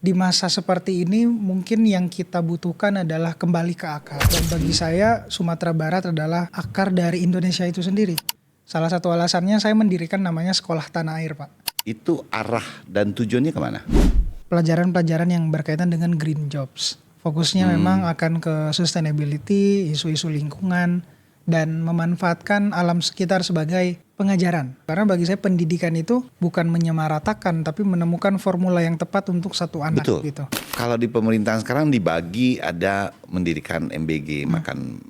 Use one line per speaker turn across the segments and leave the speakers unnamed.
Di masa seperti ini mungkin yang kita butuhkan adalah kembali ke akar. Dan bagi saya Sumatera Barat adalah akar dari Indonesia itu sendiri. Salah satu alasannya saya mendirikan namanya Sekolah Tanah Air, Pak.
Itu arah dan tujuannya kemana?
Pelajaran-pelajaran yang berkaitan dengan green jobs. Fokusnya memang akan ke sustainability, isu-isu lingkungan, dan memanfaatkan alam sekitar sebagai pengajaran. Karena bagi saya pendidikan itu bukan menyamaratakan, tapi menemukan formula yang tepat untuk satu anak.
Betul.
Gitu.
Kalau di pemerintahan sekarang dibagi ada mendirikan MBG,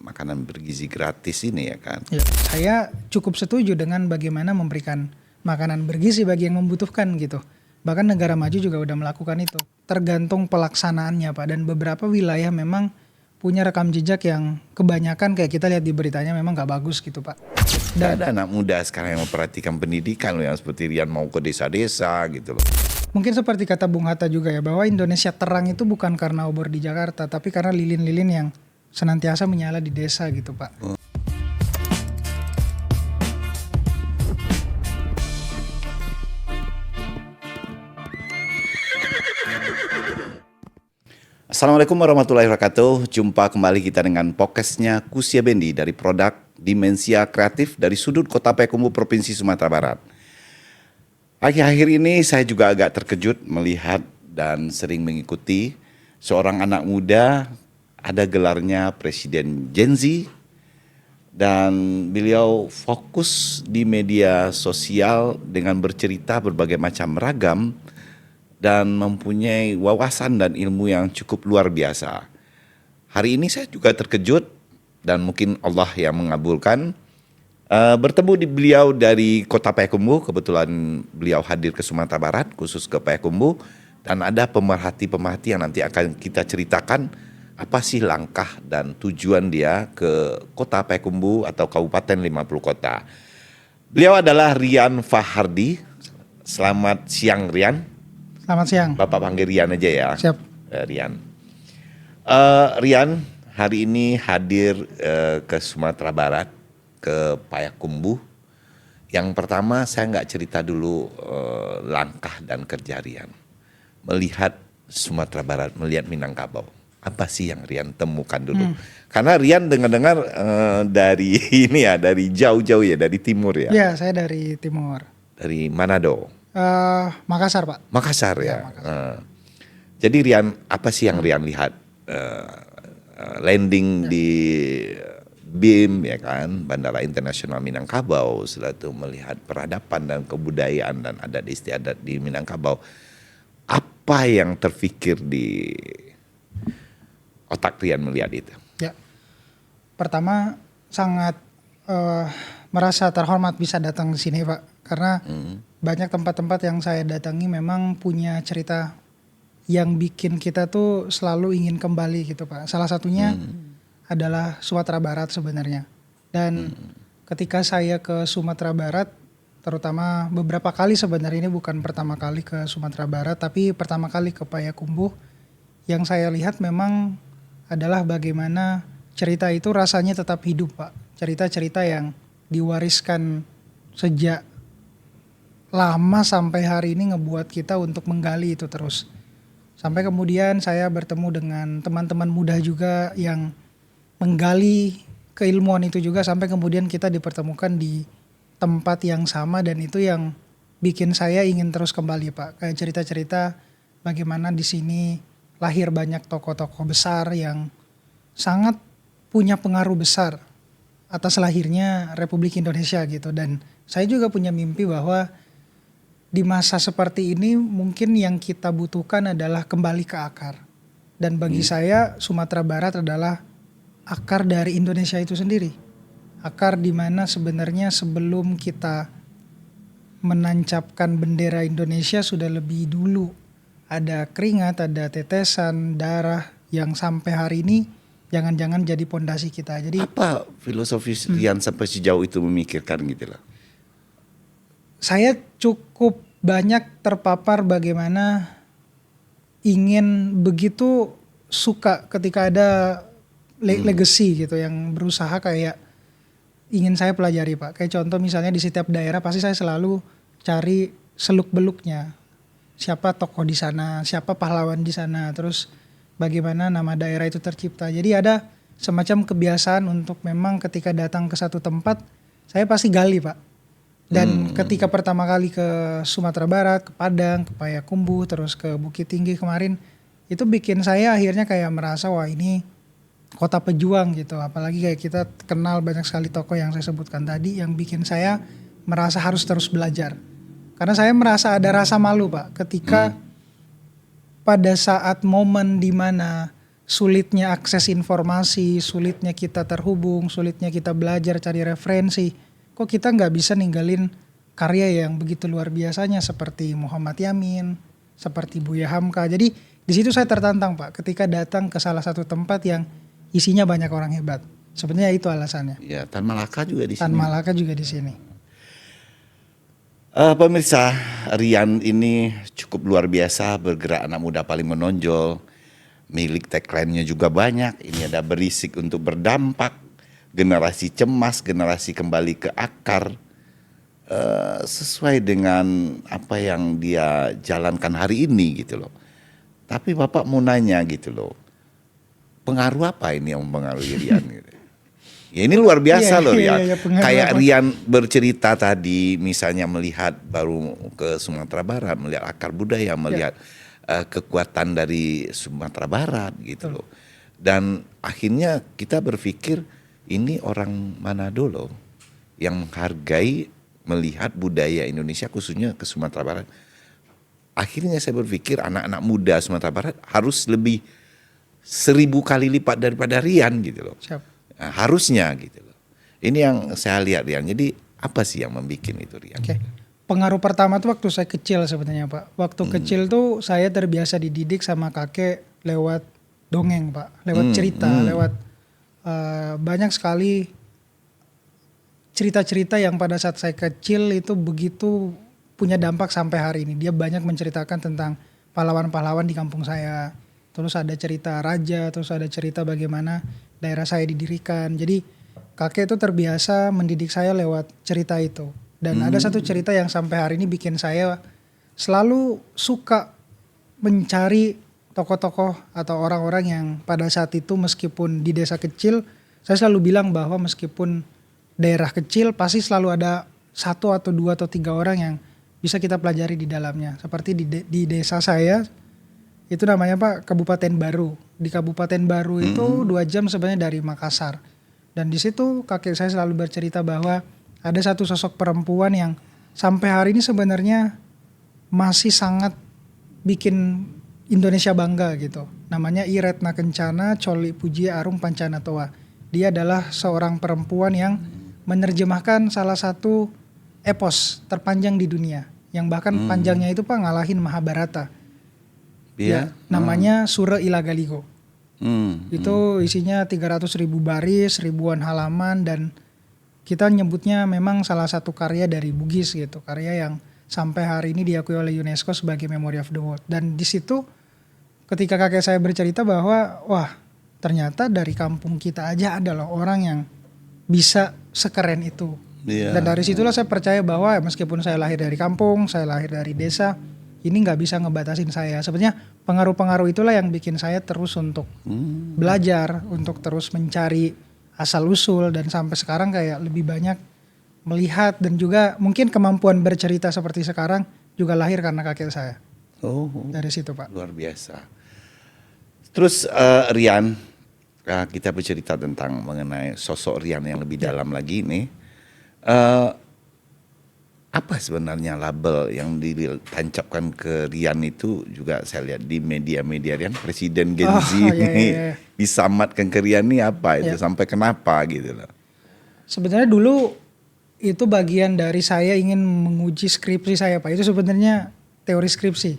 makanan bergizi gratis ini ya kan.
Ya, saya cukup setuju dengan bagaimana memberikan makanan bergizi bagi yang membutuhkan gitu. Bahkan negara maju juga udah melakukan itu. Tergantung pelaksanaannya, Pak. Dan beberapa wilayah memang punya rekam jejak yang kebanyakan kayak kita lihat di beritanya memang nggak bagus gitu, Pak.
Dan ada anak muda sekarang yang memperhatikan pendidikan loh, yang seperti Rian mau ke desa-desa gitu loh.
Mungkin seperti kata Bung Hatta juga ya, bahwa Indonesia terang itu bukan karena obor di Jakarta, tapi karena lilin-lilin yang senantiasa menyala di desa gitu, Pak.
Assalamualaikum warahmatullahi wabarakatuh. Jumpa kembali kita dengan podcastnya Kusia Bendi dari produk Dimensia Kreatif dari sudut Kota Payakumbuh, Provinsi Sumatera Barat. Akhir-akhir ini saya juga agak terkejut melihat dan sering mengikuti seorang anak muda, ada gelarnya Presiden Gen Z, dan beliau fokus di media sosial dengan bercerita berbagai macam ragam dan mempunyai wawasan dan ilmu yang cukup luar biasa. Hari ini saya juga terkejut dan mungkin Allah yang mengabulkan. Bertemu di beliau dari Kota Payakumbuh, kebetulan beliau hadir ke Sumatera Barat, khusus ke Payakumbuh. Dan ada pemerhati-pemerhati yang nanti akan kita ceritakan apa sih langkah dan tujuan dia ke Kota Payakumbuh atau Kabupaten 50 Kota. Beliau adalah Rian Fahardi. Selamat siang Rian.
Selamat siang.
Bapak panggil Rian aja ya.
Siap.
Rian. Rian hari ini hadir ke Sumatera Barat, ke Payakumbuh. Yang pertama saya nggak cerita dulu langkah dan kerja Rian. Melihat Sumatera Barat, melihat Minangkabau. Apa sih yang Rian temukan dulu? Karena Rian dengar-dengar dari ini ya, dari jauh-jauh ya, dari timur ya.
Iya, saya dari timur.
Dari Manado.
Makassar, Pak.
Makassar ya.
Makassar.
Jadi Rian, apa sih yang Rian lihat landing di BIM ya kan, Bandara Internasional Minangkabau, setelah itu melihat peradaban dan kebudayaan dan adat istiadat di Minangkabau. Apa yang terfikir di otak Rian melihat itu?
Ya, pertama sangat merasa terhormat bisa datang ke sini, Pak, karena banyak tempat-tempat yang saya datangi memang punya cerita yang bikin kita tuh selalu ingin kembali gitu, Pak. Salah satunya adalah Sumatera Barat sebenarnya. Dan ketika saya ke Sumatera Barat, terutama beberapa kali sebenarnya, ini bukan pertama kali ke Sumatera Barat, tapi pertama kali ke Payakumbuh, yang saya lihat memang adalah bagaimana cerita itu rasanya tetap hidup, Pak. Cerita-cerita yang diwariskan sejak lama sampai hari ini ngebuat kita untuk menggali itu terus. Sampai kemudian saya bertemu dengan teman-teman muda juga yang menggali keilmuan itu juga, sampai kemudian kita dipertemukan di tempat yang sama, dan itu yang bikin saya ingin terus kembali, Pak. Kayak cerita-cerita bagaimana di sini lahir banyak tokoh-tokoh besar yang sangat punya pengaruh besar atas lahirnya Republik Indonesia gitu. Dan saya juga punya mimpi bahwa di masa seperti ini mungkin yang kita butuhkan adalah kembali ke akar. Dan bagi saya Sumatera Barat adalah akar dari Indonesia itu sendiri. Akar di mana sebenarnya sebelum kita menancapkan bendera Indonesia sudah lebih dulu ada keringat, ada tetesan darah yang sampai hari ini jangan-jangan jadi pondasi kita. Jadi
apa filosofis Rian sampai sejauh itu memikirkan gitu loh?
Saya cukup banyak terpapar bagaimana ingin begitu suka ketika ada legacy gitu yang berusaha kayak ingin saya pelajari, Pak. Kayak contoh misalnya di setiap daerah pasti saya selalu cari seluk beluknya. siapa tokoh di sana, siapa pahlawan di sana, terus bagaimana nama daerah itu tercipta. Jadi ada semacam kebiasaan untuk memang ketika datang ke satu tempat, saya pasti gali Pak. Dan ketika pertama kali ke Sumatera Barat, ke Padang, ke Payakumbuh, terus ke Bukit Tinggi kemarin, itu bikin saya akhirnya kayak merasa wah ini kota pejuang gitu. Apalagi kayak kita kenal banyak sekali tokoh yang saya sebutkan tadi yang bikin saya merasa harus terus belajar. Karena saya merasa ada rasa malu Pak ketika pada saat momen di mana sulitnya akses informasi, sulitnya kita terhubung, sulitnya kita belajar cari referensi, kok kita nggak bisa ninggalin karya yang begitu luar biasanya seperti Muhammad Yamin, seperti Buya Hamka. Jadi di situ saya tertantang Pak ketika datang ke salah satu tempat yang isinya banyak orang hebat. Sebenarnya itu alasannya.
Ya, Tan Malaka juga di
Tan
sini.
Malaka juga di sini.
Pemirsa, Rian ini cukup luar biasa, bergerak anak muda paling menonjol. Milik tagline-nya juga banyak. Ini ada berisik untuk berdampak, generasi cemas, generasi kembali ke akar. Sesuai dengan apa yang dia jalankan hari ini gitu loh. Tapi Bapak mau nanya gitu loh, pengaruh apa ini yang mempengaruhi Rian gitu? Ya ini luar biasa loh Rian. Kayak
apa?
Rian bercerita tadi misalnya melihat baru ke Sumatera Barat, melihat akar budaya, melihat kekuatan dari Sumatera Barat gitu loh. Dan akhirnya kita berpikir ini orang Manado loh yang menghargai melihat budaya Indonesia khususnya ke Sumatera Barat. Akhirnya saya berpikir anak-anak muda Sumatera Barat harus lebih 1000 kali lipat daripada Rian gitu loh.
Siap.
Nah, harusnya gitu loh. Ini yang saya lihat Rian. Jadi apa sih yang membuat itu Rian?
Oke. Pengaruh pertama tuh waktu saya kecil sebenarnya Pak. Waktu kecil tuh saya terbiasa dididik sama kakek lewat dongeng Pak. Lewat cerita, lewat banyak sekali cerita-cerita yang pada saat saya kecil itu begitu punya dampak sampai hari ini. Dia banyak menceritakan tentang pahlawan-pahlawan di kampung saya. Terus ada cerita raja, terus ada cerita bagaimana daerah saya didirikan. Jadi kakek itu terbiasa mendidik saya lewat cerita itu. Dan ada satu cerita yang sampai hari ini bikin saya selalu suka mencari tokoh-tokoh atau orang-orang yang pada saat itu meskipun di desa kecil, saya selalu bilang bahwa meskipun daerah kecil pasti selalu ada 1 atau 2 atau 3 orang yang bisa kita pelajari di dalamnya. Seperti di desa saya, itu namanya Pak Kabupaten Baru. Di Kabupaten Baru itu 2 jam sebenarnya dari Makassar. Dan di situ kakek saya selalu bercerita bahwa ada satu sosok perempuan yang sampai hari ini sebenarnya masih sangat bikin Indonesia bangga gitu. Namanya I Retna Kencana Coli Puji Arum Pancana Toa. Dia adalah seorang perempuan yang menerjemahkan salah satu epos terpanjang di dunia. Yang bahkan panjangnya itu Pak ngalahin Mahabharata. Ya, namanya Sura Ilagaligo. Itu isinya 300.000 baris, ribuan halaman, dan kita nyebutnya memang salah satu karya dari Bugis gitu. Karya yang sampai hari ini diakui oleh UNESCO sebagai Memory of the World. Dan di situ ketika kakek saya bercerita bahwa wah ternyata dari kampung kita aja ada loh orang yang bisa sekeren itu. Dan dari situlah saya percaya bahwa meskipun saya lahir dari kampung, saya lahir dari desa, ini nggak bisa ngebatasin saya. Sebenarnya pengaruh-pengaruh itulah yang bikin saya terus untuk belajar, untuk terus mencari asal-usul, dan sampai sekarang kayak lebih banyak melihat, dan juga mungkin kemampuan bercerita seperti sekarang juga lahir karena kakek saya. Dari situ Pak.
Luar biasa. Terus Rian, kita bercerita tentang mengenai sosok Rian yang lebih dalam lagi nih. Apa sebenarnya label yang ditancapkan ke Rian itu juga saya lihat di media-media Rian, Presiden Gen Z ini disamatkan ke Rian ini apa itu, sampai kenapa gitu loh.
Sebenarnya dulu itu bagian dari saya ingin menguji skripsi saya Pak. Itu sebenarnya teori skripsi.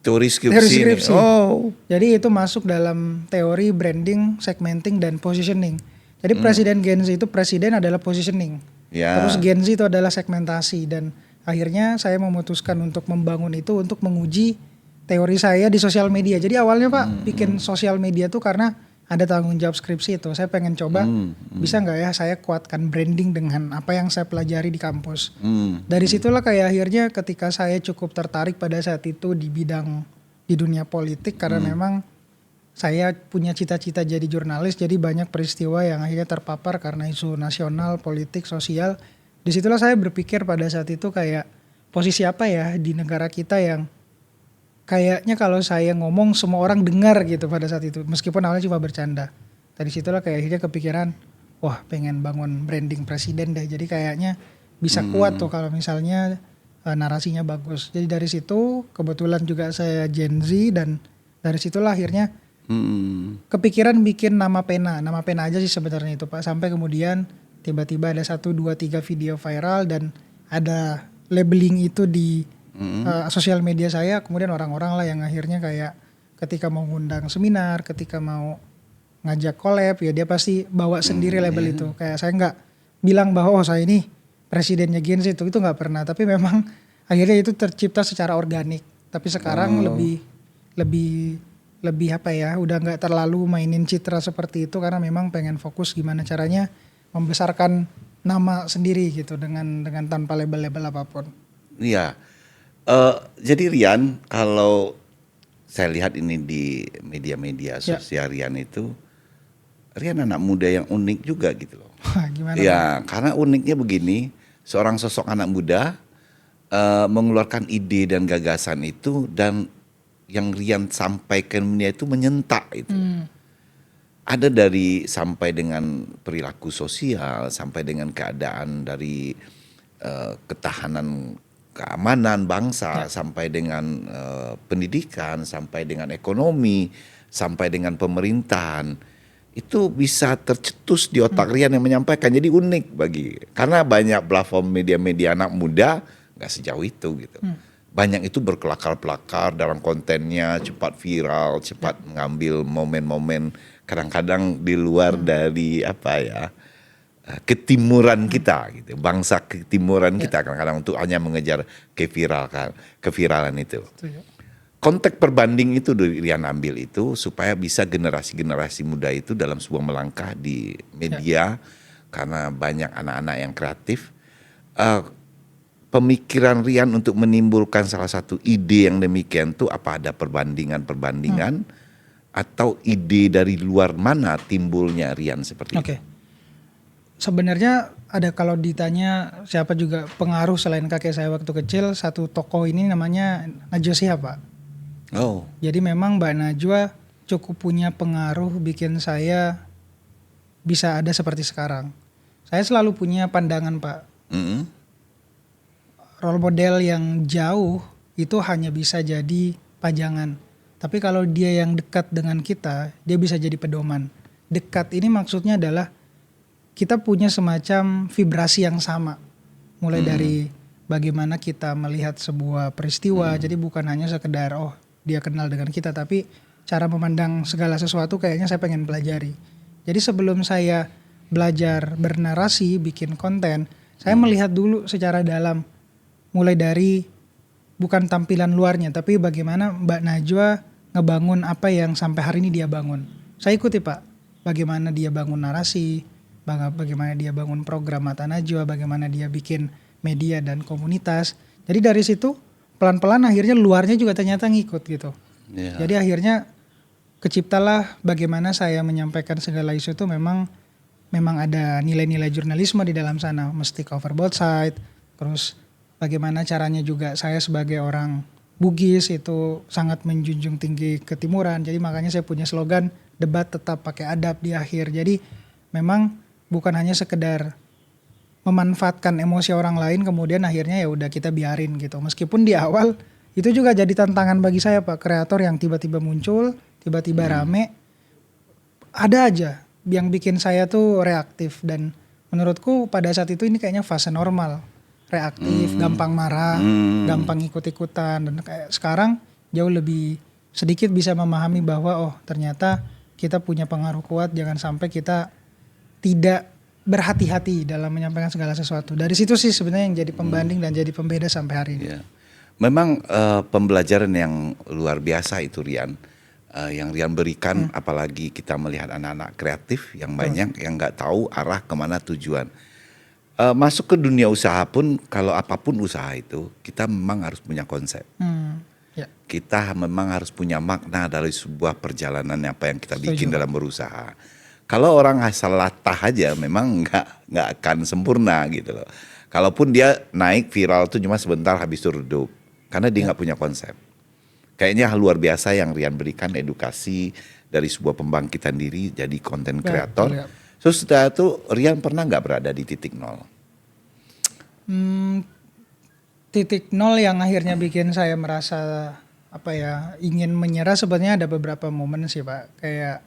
Teori skripsi. Oh.
Jadi itu masuk dalam teori branding, segmenting, dan positioning. Jadi Presiden Gen Z itu presiden adalah positioning. Terus Gen Z itu adalah segmentasi, dan akhirnya saya memutuskan untuk membangun itu untuk menguji teori saya di sosial media. Jadi awalnya Pak bikin sosial media tuh karena ada tanggung jawab skripsi itu. Saya pengen coba bisa nggak ya saya kuatkan branding dengan apa yang saya pelajari di kampus. Dari situlah kayak akhirnya ketika saya cukup tertarik pada saat itu di bidang di dunia politik karena memang saya punya cita-cita jadi jurnalis, jadi banyak peristiwa yang akhirnya terpapar karena isu nasional, politik, sosial. Disitulah saya berpikir pada saat itu kayak posisi apa ya di negara kita yang kayaknya kalau saya ngomong semua orang dengar gitu pada saat itu. Meskipun awalnya cuma bercanda. Dari situlah kayak akhirnya kepikiran, wah pengen bangun branding presiden deh. Jadi kayaknya bisa kuat tuh kalau misalnya narasinya bagus. Jadi dari situ kebetulan juga saya Gen Z dan dari situlah akhirnya kepikiran bikin nama pena. Nama pena aja sih sebenarnya itu Pak. Sampai kemudian tiba-tiba ada 1, 2, 3 video viral dan ada labeling itu di sosial media saya, kemudian orang-orang lah yang akhirnya kayak ketika mau ngundang seminar, ketika mau ngajak collab ya dia pasti bawa sendiri label itu. Kayak saya nggak bilang bahwa saya ini presidennya Gen Z itu nggak pernah, tapi memang akhirnya itu tercipta secara organik. Tapi sekarang lebih apa ya, udah nggak terlalu mainin citra seperti itu karena memang pengen fokus gimana caranya membesarkan nama sendiri gitu dengan tanpa label-label apapun.
Iya. Jadi Rian, kalau saya lihat ini di media-media sosial Rian itu, Rian anak muda yang unik juga gitu loh.
Gimana?
Ya, karena uniknya begini, seorang sosok anak muda mengeluarkan ide dan gagasan itu dan yang Rian sampaikan itu menyentak itu. Ada dari sampai dengan perilaku sosial, sampai dengan keadaan dari ketahanan keamanan bangsa, sampai dengan pendidikan, sampai dengan ekonomi, sampai dengan pemerintahan, itu bisa tercetus di otak Rian yang menyampaikan. Jadi unik karena banyak platform media-media anak muda nggak sejauh itu gitu. Banyak itu berkelakar-kelakar dalam kontennya, cepat viral, cepat mengambil momen-momen kadang-kadang di luar dari apa ya, ketimuran kita gitu, bangsa ketimuran kita kadang-kadang untuk hanya mengejar keviralan itu. Konteks perbanding itu Rian ambil itu supaya bisa generasi-generasi muda itu dalam sebuah melangkah di media karena banyak anak-anak yang kreatif. Pemikiran Rian untuk menimbulkan salah satu ide yang demikian tuh apa ada perbandingan atau ide dari luar mana timbulnya Rian seperti itu?
Sebenarnya ada kalau ditanya siapa juga pengaruh selain kakek saya waktu kecil, satu tokoh ini namanya Najwa Shihab Pak.
Oh.
Jadi memang Mbak Najwa cukup punya pengaruh bikin saya bisa ada seperti sekarang. Saya selalu punya pandangan Pak. Role model yang jauh itu hanya bisa jadi pajangan. Tapi kalau dia yang dekat dengan kita, dia bisa jadi pedoman. Dekat ini maksudnya adalah kita punya semacam vibrasi yang sama. Mulai dari bagaimana kita melihat sebuah peristiwa. Jadi bukan hanya sekedar dia kenal dengan kita, tapi cara memandang segala sesuatu kayaknya saya pengen pelajari. Jadi sebelum saya belajar bernarasi, bikin konten, saya melihat dulu secara dalam. Mulai dari bukan tampilan luarnya, tapi bagaimana Mbak Najwa ngebangun apa yang sampai hari ini dia bangun. Saya ikuti Pak, bagaimana dia bangun narasi, bagaimana dia bangun program Mata Najwa, bagaimana dia bikin media dan komunitas. Jadi dari situ pelan-pelan akhirnya luarnya juga ternyata ngikut gitu. Jadi akhirnya keciptalah bagaimana saya menyampaikan segala isu itu memang ada nilai-nilai jurnalisme di dalam sana, mesti cover both side, terus bagaimana caranya juga saya sebagai orang Bugis itu sangat menjunjung tinggi ketimuran. Jadi makanya saya punya slogan debat tetap pakai adab di akhir. Jadi memang bukan hanya sekedar memanfaatkan emosi orang lain kemudian akhirnya ya udah kita biarin gitu. Meskipun di awal itu juga jadi tantangan bagi saya Pak, kreator yang tiba-tiba muncul, tiba-tiba rame. Ada aja yang bikin saya tuh reaktif dan menurutku pada saat itu ini kayaknya fase normal. Reaktif, gampang marah, gampang ikut-ikutan dan kayak sekarang jauh lebih sedikit bisa memahami bahwa ternyata kita punya pengaruh kuat, jangan sampai kita tidak berhati-hati dalam menyampaikan segala sesuatu. Dari situ sih sebenarnya yang jadi pembanding dan jadi pembeda sampai hari ini.
Memang pembelajaran yang luar biasa itu Rian. yang Rian berikan, apalagi kita melihat anak-anak kreatif yang banyak yang nggak tahu arah kemana tujuan. Masuk ke dunia usaha pun, kalau apapun usaha itu, kita memang harus punya konsep.
Ya.
Kita memang harus punya makna dari sebuah perjalanan apa yang kita bikin
Setuju.
dalam berusaha. Kalau orang asal latah aja, memang nggak akan sempurna gitu loh. Kalaupun dia naik viral tuh cuma sebentar habis itu redup, karena dia nggak punya konsep. Kayaknya luar biasa yang Rian berikan, edukasi dari sebuah pembangkitan diri jadi konten kreator.
Ya.
So setelah itu Rian pernah nggak berada di titik nol?
Titik nol yang akhirnya bikin saya merasa ingin menyerah, sebenarnya ada beberapa momen sih Pak. Kayak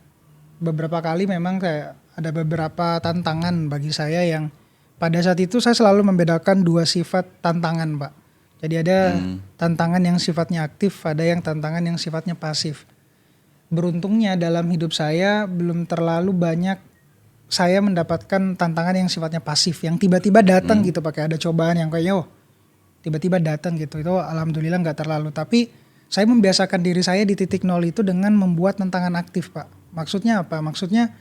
beberapa kali memang kayak ada beberapa tantangan bagi saya yang pada saat itu saya selalu membedakan dua sifat tantangan Pak. Jadi ada tantangan yang sifatnya aktif, ada yang tantangan yang sifatnya pasif. Beruntungnya dalam hidup saya belum terlalu banyak saya mendapatkan tantangan yang sifatnya pasif, yang tiba-tiba datang gitu pakai ada cobaan yang kayaknya tiba-tiba datang gitu. Itu alhamdulillah nggak terlalu. Tapi saya membiasakan diri saya di titik nol itu dengan membuat tantangan aktif Pak. Maksudnya apa? Maksudnya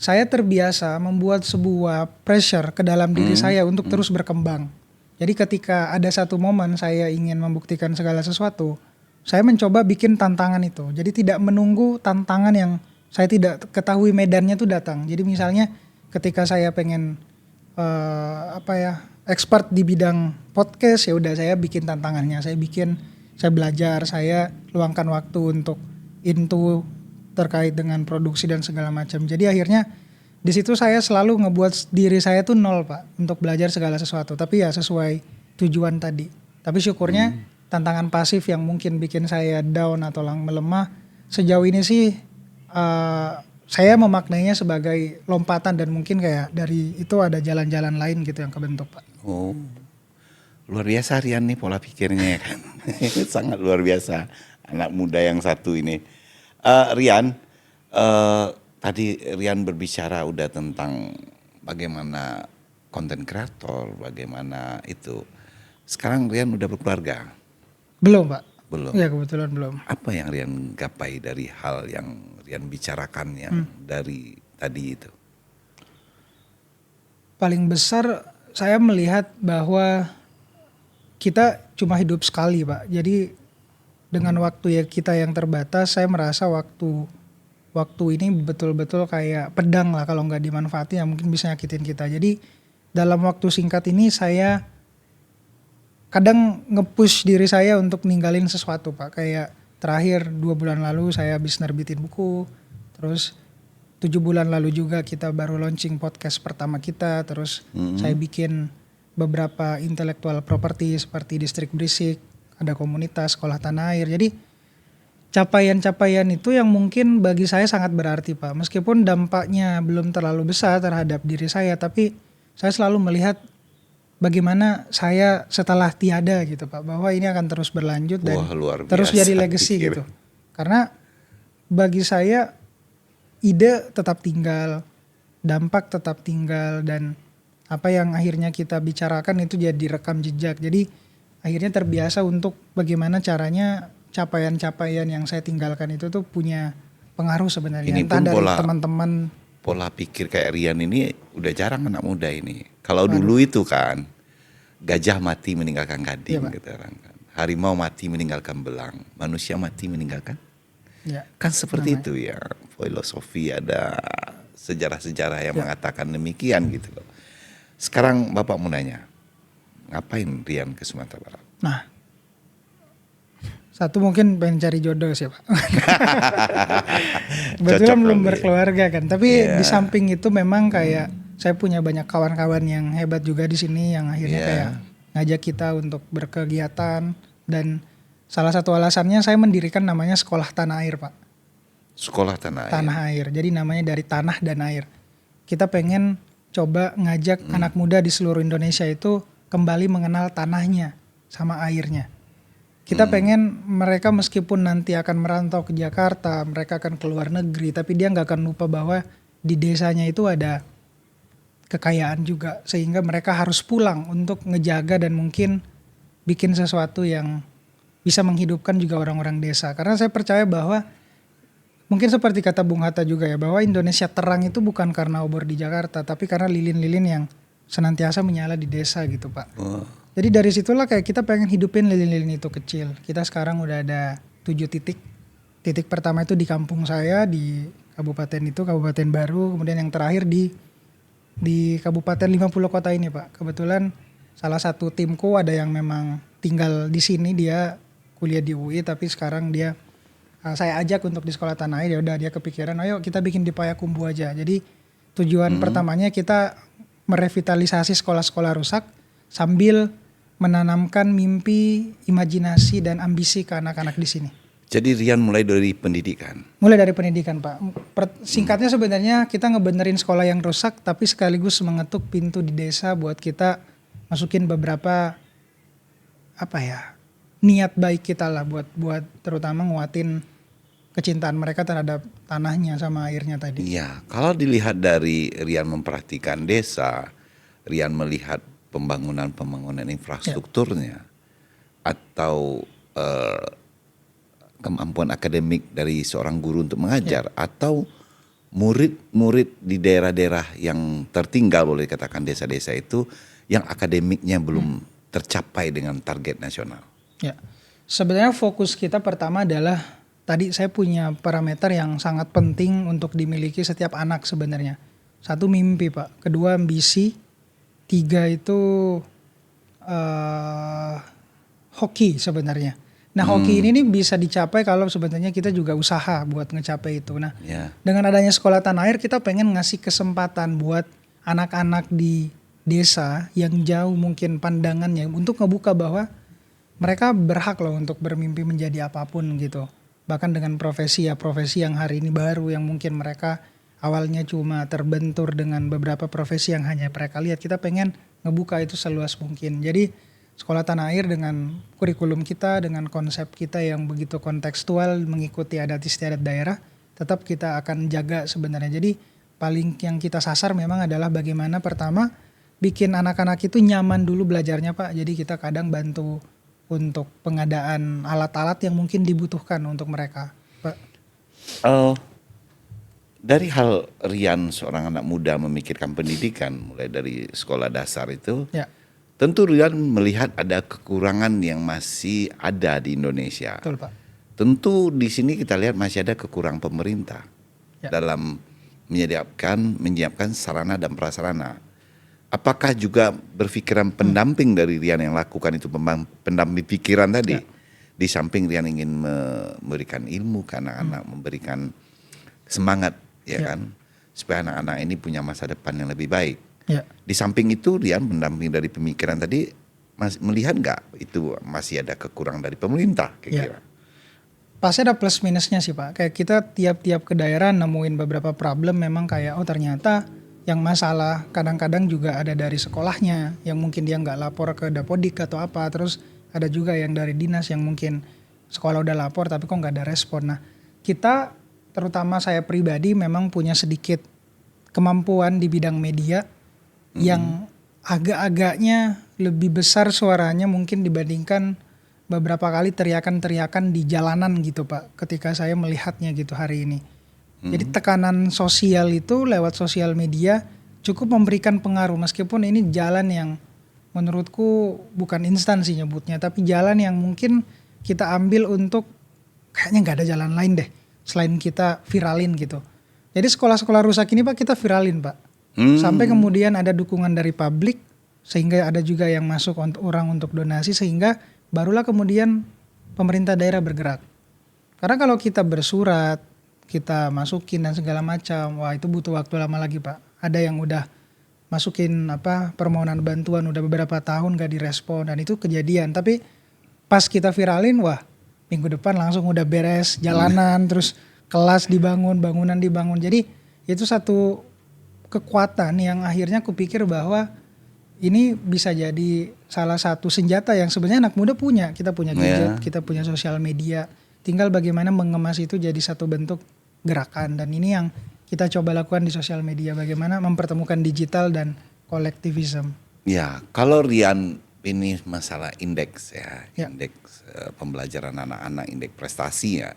saya terbiasa membuat sebuah pressure ke dalam diri saya untuk terus berkembang. Jadi ketika ada satu momen saya ingin membuktikan segala sesuatu, saya mencoba bikin tantangan itu. Jadi tidak menunggu tantangan yang saya tidak ketahui medannya tuh datang. Jadi misalnya ketika saya pengen expert di bidang podcast, ya udah saya bikin tantangannya. Saya belajar, saya luangkan waktu untuk into terkait dengan produksi dan segala macam. Jadi akhirnya di situ saya selalu ngebuat diri saya tuh nol Pak untuk belajar segala sesuatu. Tapi ya sesuai tujuan tadi. Tapi syukurnya tantangan pasif yang mungkin bikin saya down atau melemah sejauh ini sih saya memaknainya sebagai lompatan dan mungkin kayak dari itu ada jalan-jalan lain gitu yang kebentuk Pak.
Oh, luar biasa Rian nih pola pikirnya ya kan. Sangat luar biasa anak muda yang satu ini. Rian, tadi Rian berbicara udah tentang bagaimana konten kreator, bagaimana itu. Sekarang Rian udah berkeluarga?
Belum Pak.
Belum.
Ya kebetulan belum.
Apa yang Rian gapai dari hal yang Rian bicarakan yang dari tadi itu?
Paling besar saya melihat bahwa kita cuma hidup sekali Pak. Jadi dengan waktu ya kita yang terbatas, saya merasa waktu ini betul-betul kayak pedang lah, kalau nggak dimanfaati ya mungkin bisa nyakitin kita. Jadi dalam waktu singkat ini saya kadang nge-push diri saya untuk ninggalin sesuatu Pak. Kayak terakhir 2 bulan lalu saya habis nerbitin buku, terus 7 bulan lalu juga kita baru launching podcast pertama kita, terus saya bikin beberapa intellectual property seperti Distrik Berisik, ada komunitas sekolah tanah air. Jadi capaian-capaian itu yang mungkin bagi saya sangat berarti Pak. Meskipun dampaknya belum terlalu besar terhadap diri saya, tapi saya selalu melihat bagaimana saya setelah tiada gitu Pak. Bahwa ini akan terus berlanjut dan terus jadi legacy gitu. Karena bagi saya ide tetap tinggal, dampak tetap tinggal, dan apa yang akhirnya kita bicarakan itu jadi rekam jejak. Jadi akhirnya terbiasa untuk bagaimana caranya capaian-capaian yang saya tinggalkan itu tuh punya pengaruh sebenarnya.
Ini
entah
pun
dari teman-teman.
Pola pikir kayak Rian ini udah jarang anak muda ini. Kalau dulu itu kan gajah mati meninggalkan gading gitu orang kan. Harimau mati meninggalkan belang, manusia mati meninggalkan.
Ya,
kan seperti itu ya. Filosofi ada sejarah-sejarah yang mengatakan demikian gitu loh. Sekarang Bapak mau nanya, ngapain Rian ke Sumatera Barat?
Nah, satu mungkin pengen cari jodoh sih Pak. Kebetulan belum berkeluarga kan. Tapi di samping itu memang kayak saya punya banyak kawan-kawan yang hebat juga di sini yang akhirnya kayak ngajak kita untuk berkegiatan. Dan salah satu alasannya saya mendirikan namanya Sekolah Tanah Air Pak.
Sekolah Tanah Air.
Tanah Air. Jadi namanya dari tanah dan air. Kita pengen coba ngajak anak muda di seluruh Indonesia itu kembali mengenal tanahnya sama airnya. Kita pengen mereka meskipun nanti akan merantau ke Jakarta, mereka akan keluar negeri, tapi dia nggak akan lupa bahwa di desanya itu ada kekayaan juga, sehingga mereka harus pulang untuk ngejaga dan mungkin bikin sesuatu yang bisa menghidupkan juga orang-orang desa. Karena saya percaya bahwa mungkin seperti kata Bung Hatta juga ya, bahwa Indonesia terang itu bukan karena obor di Jakarta, tapi karena lilin-lilin yang senantiasa menyala di desa gitu Pak.
Oh,
Jadi dari situlah kayak kita pengen hidupin lilin-lilin itu kecil. Kita sekarang udah ada 7 titik. Titik pertama itu di kampung saya di kabupaten itu, Kabupaten Baru. Kemudian yang terakhir di Kabupaten 50 kota ini Pak. Kebetulan salah satu timku ada yang memang tinggal di sini, dia kuliah di UI tapi sekarang dia saya ajak untuk di sekolah tanah air. Ya udah dia kepikiran, ayo kita bikin di Payakumbuh aja. Jadi tujuan pertamanya kita merevitalisasi sekolah-sekolah rusak sambil menanamkan mimpi, imajinasi dan ambisi ke anak-anak di sini.
jadi Rian mulai dari pendidikan.
Mulai dari pendidikan Pak. Singkatnya sebenarnya kita ngebenerin sekolah yang rusak tapi sekaligus mengetuk pintu di desa buat kita masukin beberapa niat baik kita lah buat terutama nguatin kecintaan mereka terhadap tanahnya sama airnya tadi.
Iya, kalau dilihat dari Rian memperhatikan desa, Rian melihat pembangunan infrastrukturnya, atau kemampuan akademik dari seorang guru untuk mengajar, atau murid-murid di daerah-daerah yang tertinggal, boleh dikatakan desa-desa itu, yang akademiknya belum tercapai dengan target nasional.
Ya, sebenarnya fokus kita pertama adalah tadi saya punya parameter yang sangat penting untuk dimiliki setiap anak sebenarnya. Satu mimpi Pak, kedua ambisi, tiga itu hoki sebenarnya. Nah hoki ini nih bisa dicapai kalau sebenarnya kita juga usaha buat ngecapai itu. Nah dengan adanya sekolah tanah air kita pengen ngasih kesempatan buat anak-anak di desa yang jauh mungkin pandangannya untuk ngebuka bahwa mereka berhak loh untuk bermimpi menjadi apapun gitu. Bahkan dengan profesi yang hari ini baru yang mungkin mereka awalnya cuma terbentur dengan beberapa profesi yang hanya mereka lihat. Kita pengen ngebuka itu seluas mungkin. Jadi sekolah tanah air dengan kurikulum kita, dengan konsep kita yang begitu kontekstual mengikuti adat istiadat daerah, tetap kita akan jaga sebenarnya. Jadi paling yang kita sasar memang adalah bagaimana pertama bikin anak-anak itu nyaman dulu belajarnya Pak. Jadi kita kadang bantu untuk pengadaan alat-alat yang mungkin dibutuhkan untuk mereka Pak.
Dari hal Rian seorang anak muda memikirkan pendidikan mulai dari sekolah dasar itu, tentu Rian melihat ada kekurangan yang masih ada di Indonesia.
Betul Pak.
Tentu di sini kita lihat masih ada kekurangan pemerintah dalam menyiapkan sarana dan prasarana. Apakah juga berpikiran pendamping dari Rian yang lakukan itu pendamping pikiran tadi? Di samping Rian ingin memberikan ilmu ke anak-anak, memberikan semangat kan, supaya anak-anak ini punya masa depan yang lebih baik. Di samping itu Rian mendamping dari pemikiran tadi, melihat nggak itu masih ada kekurangan dari pemerintah kira-kira?
Pasti ada plus minusnya sih Pak. Kayak kita tiap-tiap ke daerah nemuin beberapa problem memang kayak ternyata yang masalah kadang-kadang juga ada dari sekolahnya yang mungkin dia nggak lapor ke Dapodik atau apa. Terus ada juga yang dari dinas yang mungkin sekolah udah lapor tapi kok nggak ada respon. Nah kita terutama saya pribadi memang punya sedikit kemampuan di bidang media yang agak-agaknya lebih besar suaranya mungkin dibandingkan beberapa kali teriakan-teriakan di jalanan gitu Pak ketika saya melihatnya gitu hari ini. Jadi tekanan sosial itu lewat sosial media cukup memberikan pengaruh meskipun ini jalan yang menurutku bukan instan sih nyebutnya tapi jalan yang mungkin kita ambil untuk kayaknya nggak ada jalan lain deh selain kita viralin gitu. Jadi sekolah-sekolah rusak ini Pak kita viralin Pak. Sampai kemudian ada dukungan dari publik sehingga ada juga yang masuk orang untuk donasi sehingga barulah kemudian pemerintah daerah bergerak. Karena kalau kita bersurat, kita masukin dan segala macam, wah itu butuh waktu lama lagi Pak. Ada yang udah masukin permohonan bantuan udah beberapa tahun gak direspon dan itu kejadian. Tapi pas kita viralin, wah minggu depan langsung udah beres jalanan, terus kelas dibangun, bangunan dibangun. Jadi itu satu kekuatan yang akhirnya kupikir bahwa ini bisa jadi salah satu senjata yang sebenarnya anak muda punya. Kita punya gadget, kita punya sosial media. Tinggal bagaimana mengemas itu jadi satu bentuk gerakan. Dan ini yang kita coba lakukan di sosial media. Bagaimana mempertemukan digital dan kolektivisme.
Ya, kalau Rian ini masalah indeks indeks pembelajaran anak-anak, indeks prestasi ya.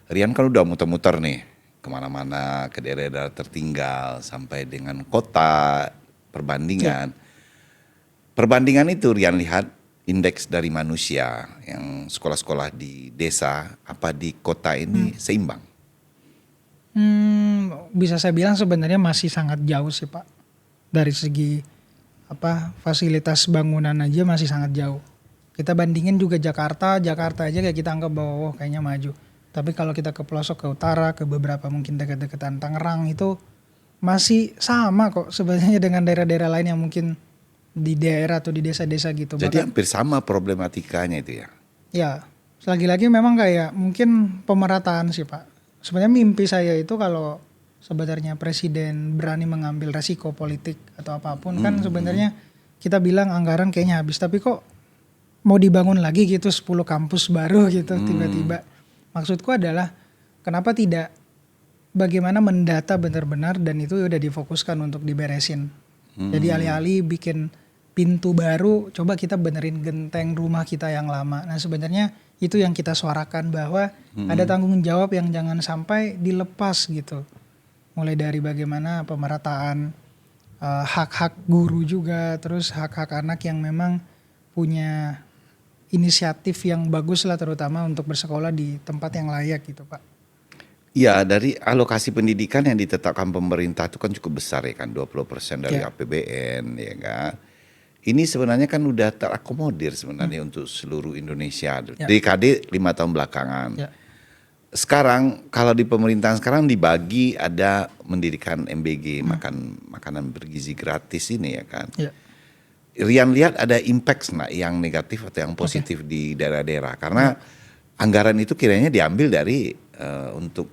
Rian kan udah muter-muter nih kemana-mana, ke daerah-daerah tertinggal sampai dengan kota, perbandingan. Perbandingan itu Rian lihat indeks dari manusia yang sekolah-sekolah di desa apa di kota ini seimbang.
Bisa saya bilang sebenarnya masih sangat jauh sih Pak. Dari segi fasilitas bangunan aja masih sangat jauh. Kita bandingin juga Jakarta aja kayak kita anggap bahwa kayaknya maju. Tapi kalau kita ke pelosok, ke utara, ke beberapa mungkin dekat-dekatan Tangerang itu masih sama kok sebenarnya dengan daerah-daerah lain yang mungkin di daerah atau di desa-desa gitu.
Jadi hampir sama problematikanya itu ya.
Ya, lagi-lagi memang kayak mungkin pemerataan sih Pak. Sebenarnya mimpi saya itu kalau sebenarnya presiden berani mengambil resiko politik atau apapun kan sebenarnya kita bilang anggaran kayaknya habis, tapi kok mau dibangun lagi gitu 10 kampus baru gitu tiba-tiba. Maksudku adalah kenapa tidak bagaimana mendata benar-benar dan itu udah difokuskan untuk diberesin. Jadi alih-alih bikin pintu baru, coba kita benerin genteng rumah kita yang lama. Nah sebenarnya itu yang kita suarakan bahwa ada tanggung jawab yang jangan sampai dilepas gitu. Mulai dari bagaimana pemerataan hak-hak guru juga, terus hak-hak anak yang memang punya inisiatif yang bagus lah terutama untuk bersekolah di tempat yang layak gitu Pak.
Ya, dari alokasi pendidikan yang ditetapkan pemerintah itu kan cukup besar ya kan, 20% dari APBN ya kan. Ini sebenarnya kan udah terakomodir sebenarnya untuk seluruh Indonesia. Dekade 5 tahun belakangan. Sekarang kalau di pemerintahan sekarang dibagi ada mendirikan MBG, makanan bergizi gratis ini ya kan. Rian lihat ada impact yang negatif atau yang positif di daerah-daerah karena anggaran itu kiranya diambil dari untuk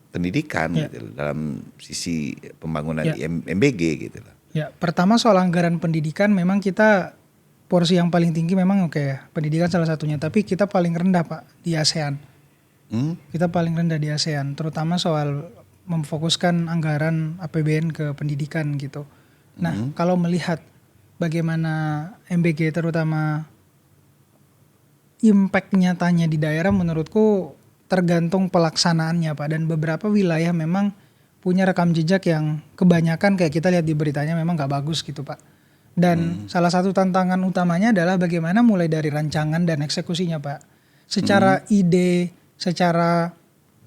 pendidikan gitu, dalam sisi pembangunan di MBG gitu loh.
Ya, pertama soal anggaran pendidikan memang kita porsi yang paling tinggi memang pendidikan salah satunya, tapi kita paling rendah Pak di ASEAN. Kita paling rendah di ASEAN, terutama soal memfokuskan anggaran APBN ke pendidikan gitu. Nah, kalau melihat bagaimana MBG terutama impact nyatanya di daerah menurutku tergantung pelaksanaannya Pak. Dan beberapa wilayah memang punya rekam jejak yang kebanyakan kayak kita lihat di beritanya memang gak bagus gitu Pak. Dan salah satu tantangan utamanya adalah bagaimana mulai dari rancangan dan eksekusinya Pak. Secara ide, secara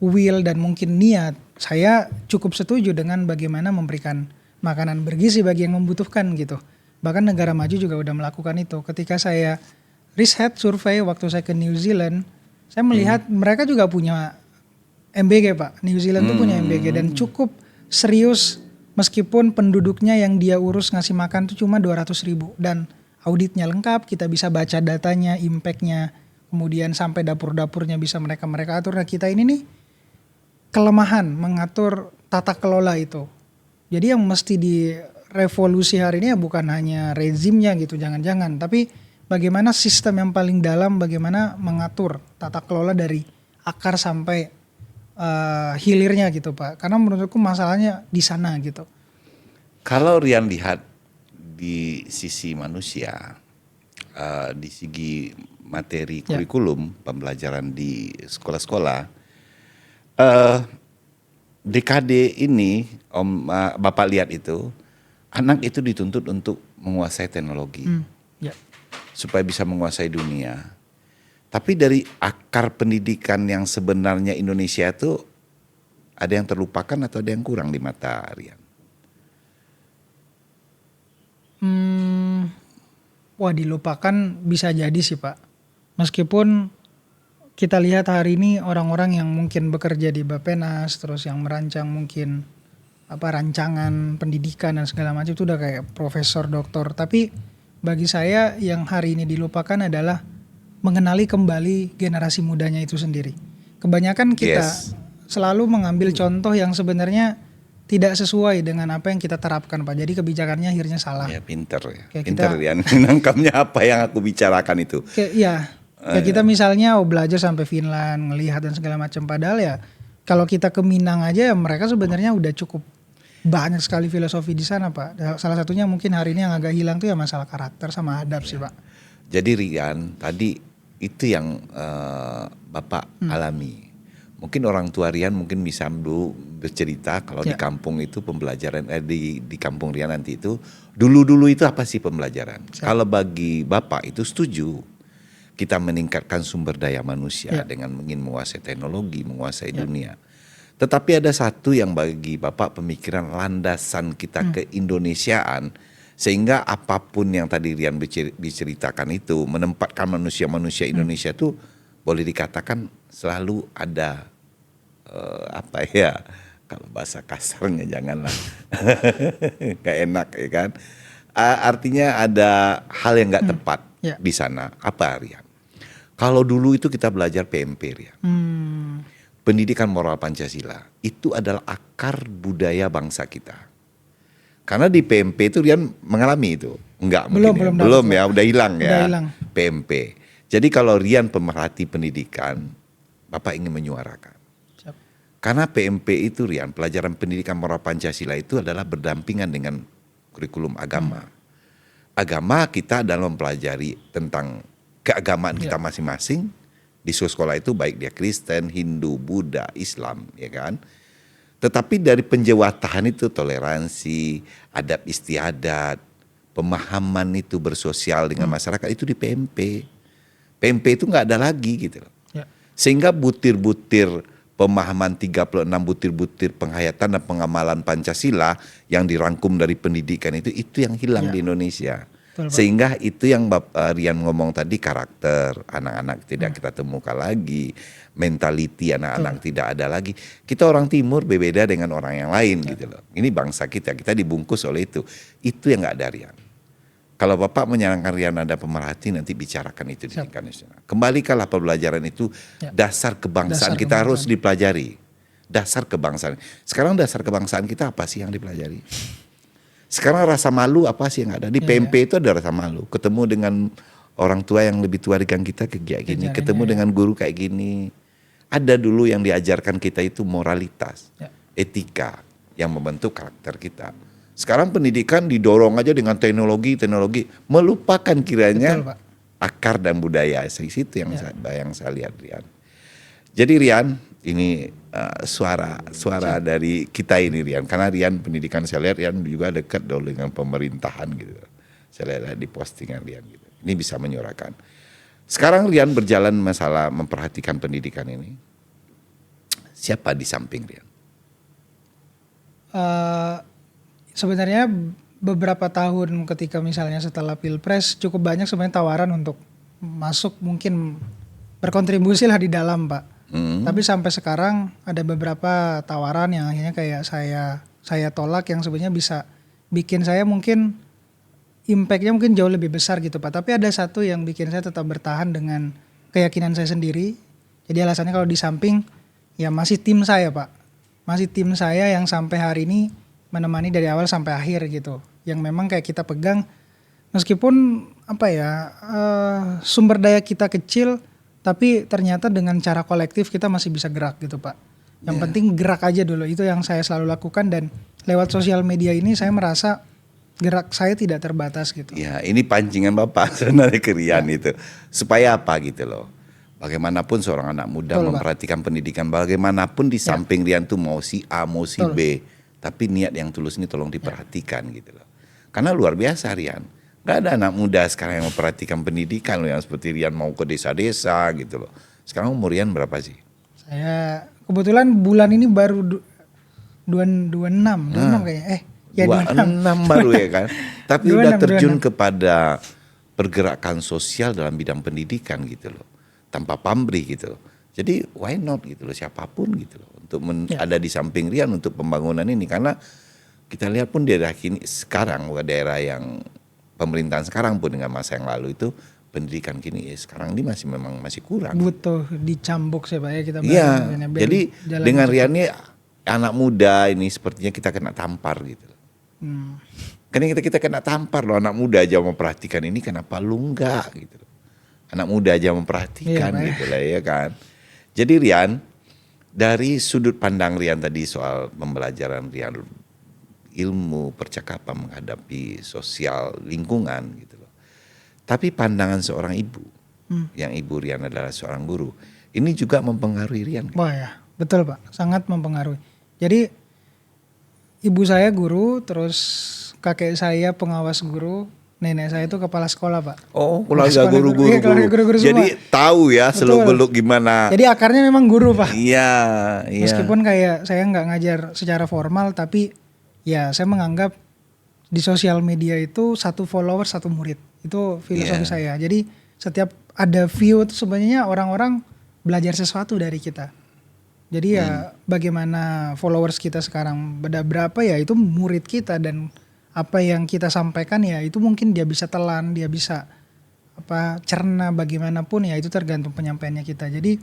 will dan mungkin niat, saya cukup setuju dengan bagaimana memberikan makanan bergizi bagi yang membutuhkan gitu. Bahkan negara maju juga udah melakukan itu. Ketika saya riset survei waktu saya ke New Zealand, saya melihat mereka juga punya MBG Pak. New Zealand tuh punya MBG dan cukup serius meskipun penduduknya yang dia urus ngasih makan tuh cuma 200.000 dan auditnya lengkap, kita bisa baca datanya, impactnya, kemudian sampai dapur-dapurnya bisa mereka atur. Nah kita ini nih kelemahan mengatur tata kelola itu. Jadi yang mesti revolusi hari ini ya bukan hanya rezimnya gitu, jangan-jangan, tapi bagaimana sistem yang paling dalam, bagaimana mengatur tata kelola dari akar sampai hilirnya gitu Pak. Karena menurutku masalahnya di sana gitu.
Kalau Rian lihat di sisi manusia, di segi materi kurikulum pembelajaran di sekolah-sekolah, dekade ini Bapak lihat itu, anak itu dituntut untuk menguasai teknologi supaya bisa menguasai dunia. Tapi dari akar pendidikan yang sebenarnya Indonesia itu ada yang terlupakan atau ada yang kurang di mata Rian?
Wah dilupakan bisa jadi sih Pak. Meskipun kita lihat hari ini orang-orang yang mungkin bekerja di Bappenas, terus yang merancang mungkin rancangan pendidikan dan segala macam itu udah kayak profesor, doktor. Tapi bagi saya yang hari ini dilupakan adalah mengenali kembali generasi mudanya itu sendiri. Kebanyakan kita selalu mengambil contoh yang sebenarnya tidak sesuai dengan apa yang kita terapkan Pak. Jadi kebijakannya akhirnya salah.
Ya pinter ya. Kayak pinter Rian menangkapnya apa yang aku bicarakan itu.
Kayak kita misalnya belajar sampai Finland, ngelihat dan segala macam. Padahal ya kalau kita ke Minang aja ya mereka sebenarnya udah cukup banyak sekali filosofi di sana Pak. Salah satunya mungkin hari ini yang agak hilang tuh ya masalah karakter sama adab sih Pak.
Jadi Rian tadi itu yang Bapak alami. Mungkin orang tua Rian mungkin bisa dulu bercerita kalau di
Ya.
kampung itu pembelajaran di kampung Rian nanti itu dulu itu apa sih pembelajaran?
Siap.
Kalau bagi Bapak itu setuju kita meningkatkan sumber daya manusia
Ya.
dengan ingin menguasai teknologi, menguasai dunia. Tetapi ada satu yang bagi Bapak pemikiran landasan kita keindonesiaan sehingga apapun yang tadi Rian diceritakan itu menempatkan manusia-manusia Indonesia itu boleh dikatakan selalu ada apa ya, kalau bahasa kasarnya janganlah gak enak ya kan. Artinya ada hal yang gak tepat
Ya.
di sana. Apa Rian? Kalau dulu itu kita belajar PMP Rian. Pendidikan moral Pancasila itu adalah akar budaya bangsa kita. Karena di PMP itu Rian mengalami itu. Enggak mungkin belum ya, udah hilang ya.
hilang.
PMP. Jadi kalau Rian pemerhati pendidikan, Bapak ingin menyuarakan.
Siap.
Karena PMP itu Rian, pelajaran pendidikan moral Pancasila itu adalah berdampingan dengan kurikulum agama. Agama kita dalam mempelajari tentang keagamaan kita masing-masing. Di sekolah itu baik dia Kristen, Hindu, Buddha, Islam, ya kan. Tetapi dari penjawatan itu toleransi, adab istiadat, pemahaman itu bersosial dengan masyarakat itu di PMP. PMP itu nggak ada lagi gitu loh.
Ya.
Sehingga butir-butir pemahaman 36 butir-butir penghayatan dan pengamalan Pancasila yang dirangkum dari pendidikan itu yang hilang di Indonesia.
Betul, Pak.
Sehingga itu yang Rian ngomong tadi, karakter anak-anak tidak kita temukan lagi, mentality anak-anak tidak ada lagi. Kita orang timur berbeda dengan orang yang lain gitu loh. Ini bangsa kita dibungkus oleh itu. Itu yang nggak ada Rian. Kalau Bapak menyarankan Rian ada pemerhati nanti bicarakan itu di tingkat nasional. Kembalikanlah pembelajaran itu dasar kebangsaan kita harus dipelajari. Dasar kebangsaan. Sekarang dasar kebangsaan kita apa sih yang dipelajari? Sekarang rasa malu apa sih yang ada? Di PMP itu ada rasa malu. Ketemu dengan orang tua yang lebih tua dengan kita kayak gini. Ketemu dengan guru kayak gini. Ada dulu yang diajarkan kita itu moralitas, etika yang membentuk karakter kita. Sekarang pendidikan didorong aja dengan teknologi, melupakan kiranya
Betul, Pak.
akar dan budaya. Itu yang saya lihat Rian. Jadi Rian, ini suara dari kita ini Rian. Karena Rian pendidikan saya lihat Rian juga dekat dulu dengan pemerintahan gitu. Saya lihat di postingan Rian gitu. Ini bisa menyuarakan. Sekarang Rian berjalan masalah memperhatikan pendidikan ini. Siapa di samping Rian?
Sebenarnya beberapa tahun ketika misalnya setelah Pilpres cukup banyak sebenarnya tawaran untuk masuk mungkin berkontribusi lah di dalam Pak. Tapi sampai sekarang ada beberapa tawaran yang akhirnya kayak saya tolak yang sebenarnya bisa bikin saya mungkin impactnya mungkin jauh lebih besar gitu Pak. Tapi ada satu yang bikin saya tetap bertahan dengan keyakinan saya sendiri. Jadi alasannya kalau di samping ya masih tim saya Pak. Masih tim saya yang sampai hari ini menemani dari awal sampai akhir gitu. Yang memang kayak kita pegang meskipun apa ya sumber daya kita kecil tapi ternyata dengan cara kolektif kita masih bisa gerak gitu Pak. Yang penting gerak aja dulu, itu yang saya selalu lakukan dan lewat sosial media ini saya merasa gerak saya tidak terbatas gitu.
Ya ini pancingan Bapak sebenarnya ke Rian itu. Supaya apa gitu loh. Bagaimanapun seorang anak muda memperhatikan pendidikan, bagaimanapun di samping Rian tuh mau si A, mau si B. Tapi niat yang tulus ini tolong diperhatikan gitu loh. Karena luar biasa Rian. Gak ada anak muda sekarang yang memperhatikan pendidikan loh, yang seperti Rian mau ke desa-desa gitu loh. Sekarang umur Rian berapa sih?
Saya kebetulan bulan ini baru 26 kayaknya.
26 baru ya kan. Tapi
26,
udah terjun kepada pergerakan sosial dalam bidang pendidikan gitu loh. Tanpa pamrih gitu loh. Jadi why not gitu loh, siapapun gitu loh. Untuk ada di samping Rian untuk pembangunan ini. Karena kita lihat pun daerah kini sekarang, daerah yang pemerintahan sekarang pun dengan masa yang lalu itu pendidikan kini sekarang ini masih kurang.
Butuh dicambuk sih Pak ya kita.
Iya. Jadi dengan Rian ini anak muda ini sepertinya kita kena tampar gitu. Karena kita kena tampar loh, anak muda aja memperhatikan ini, kenapa lu enggak gitu. Anak muda aja memperhatikan gitu lah ya kan. Jadi Rian, dari sudut pandang Rian tadi soal pembelajaran Rian ilmu percakapan menghadapi sosial lingkungan gitu loh. Tapi pandangan seorang ibu, yang ibu Rian adalah seorang guru, ini juga mempengaruhi Rian.
Wah ya, Betul Pak, sangat mempengaruhi. Jadi ibu saya guru, terus kakek saya pengawas guru, nenek saya itu kepala sekolah Pak.
Oh,
Kepala
keluarga
sekolah guru. Iya, keluarga
guru-guru.
guru-guru semua.
Jadi tahu ya
Betul.
seluk-beluk gimana.
Jadi akarnya memang guru Pak.
Iya, iya.
Meskipun kayak saya nggak ngajar secara formal, tapi ya saya menganggap di sosial media itu satu follower satu murid. Itu filosofi
Iya.
saya. Jadi setiap ada view itu sebenarnya orang-orang belajar sesuatu dari kita. Jadi ya bagaimana followers kita sekarang beda berapa ya itu murid kita, dan apa yang kita sampaikan ya itu mungkin dia bisa telan, dia bisa cerna bagaimanapun ya itu tergantung penyampaiannya kita. Jadi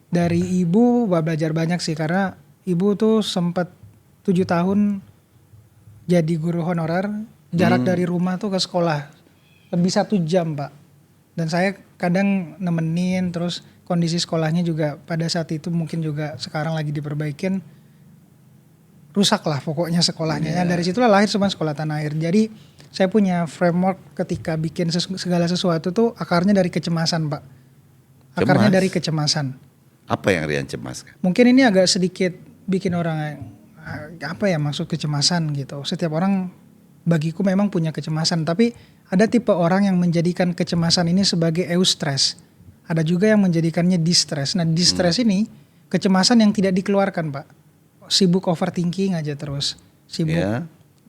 dari ibu belajar banyak sih, karena ibu tuh sempat 7 tahun jadi guru honorer, jarak dari rumah tuh ke sekolah lebih 1 jam Pak. Dan saya kadang nemenin, terus kondisi sekolahnya juga pada saat itu mungkin juga sekarang lagi diperbaikin, rusak lah pokoknya sekolahnya. Nah, dari situlah lahir Suman Sekolah Tanah Air. Jadi saya punya framework ketika bikin segala sesuatu tuh akarnya dari kecemasan Pak. Akarnya
Cemas?
dari kecemasan.
Apa yang Rian cemaskan?
Mungkin ini agak sedikit bikin orang maksud kecemasan gitu. Setiap orang bagiku memang punya kecemasan, tapi ada tipe orang yang menjadikan kecemasan ini sebagai eustress. Ada juga yang menjadikannya distress. Nah, distress ini kecemasan yang tidak dikeluarkan, Pak. Sibuk overthinking aja terus.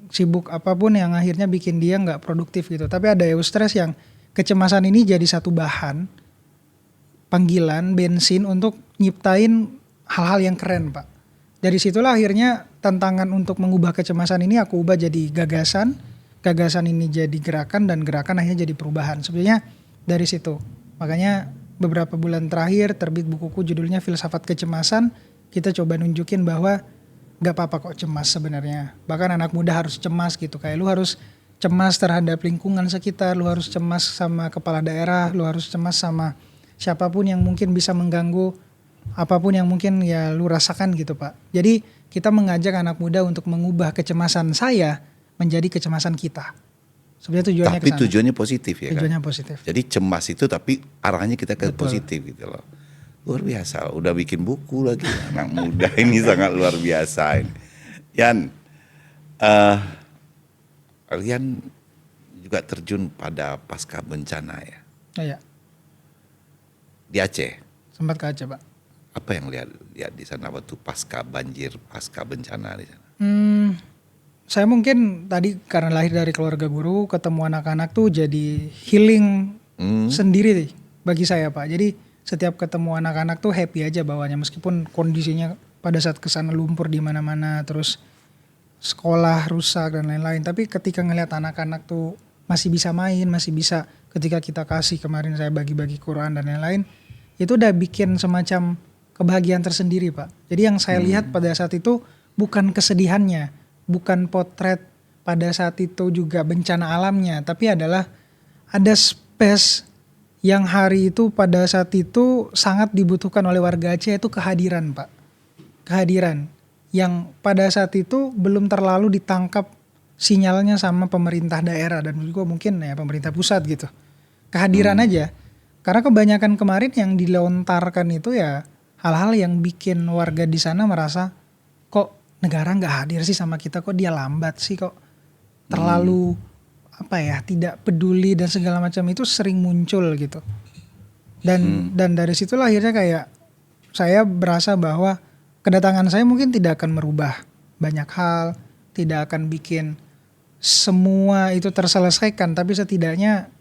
Sibuk apapun yang akhirnya bikin dia nggak produktif gitu. Tapi ada eustress yang kecemasan ini jadi satu bahan panggilan bensin untuk nyiptain hal-hal yang keren Pak. Dari situlah akhirnya tantangan untuk mengubah kecemasan ini aku ubah jadi gagasan ini jadi gerakan, dan gerakan akhirnya jadi perubahan. Sebenarnya dari situ. Makanya beberapa bulan terakhir terbit bukuku judulnya Filsafat Kecemasan. Kita coba nunjukin bahwa gak apa-apa kok cemas sebenarnya. Bahkan anak muda harus cemas gitu. Kayak lu harus cemas terhadap lingkungan sekitar, lu harus cemas sama kepala daerah, lu harus cemas sama siapapun yang mungkin bisa mengganggu, apapun yang mungkin ya lu rasakan gitu Pak. Jadi kita mengajak anak muda untuk mengubah kecemasan saya menjadi kecemasan kita. Sebenarnya tujuannya
Tapi
kesana.
tujuannya positif ya
Tujuannya
kan?
positif.
Jadi cemas itu tapi arahnya kita ke
Betul.
positif gitu loh. Luar biasa, udah bikin buku lagi. Anak muda ini sangat luar biasa ini. Yan, kalian juga terjun pada pasca bencana ya?
Iya,
Di Aceh.
sempat ke Aceh Pak.
Apa yang lihat di sana waktu pasca banjir, pasca bencana di sana?
Saya mungkin tadi karena lahir dari keluarga guru, ketemu anak-anak tuh jadi healing sendiri nih bagi saya Pak. Jadi setiap ketemu anak-anak tuh happy aja bawanya, meskipun kondisinya pada saat kesana lumpur di mana-mana, terus sekolah rusak dan lain-lain. Tapi ketika ngelihat anak-anak tuh masih bisa main, masih bisa, ketika kita kasih kemarin saya bagi-bagi Quran dan lain-lain, itu udah bikin semacam kebahagiaan tersendiri Pak. Jadi yang saya lihat pada saat itu bukan kesedihannya, bukan potret pada saat itu juga bencana alamnya, tapi adalah ada space yang hari itu pada saat itu sangat dibutuhkan oleh warga Aceh, itu kehadiran Pak. Kehadiran yang pada saat itu belum terlalu ditangkap sinyalnya sama pemerintah daerah dan juga mungkin ya pemerintah pusat gitu. Kehadiran aja. Karena kebanyakan kemarin yang dilontarkan itu ya hal-hal yang bikin warga di sana merasa kok negara nggak hadir sih sama kita, kok dia lambat sih, kok terlalu tidak peduli dan segala macam, itu sering muncul gitu. Dan dari situlah akhirnya kayak saya berasa bahwa kedatangan saya mungkin tidak akan merubah banyak hal, tidak akan bikin semua itu terselesaikan, tapi setidaknya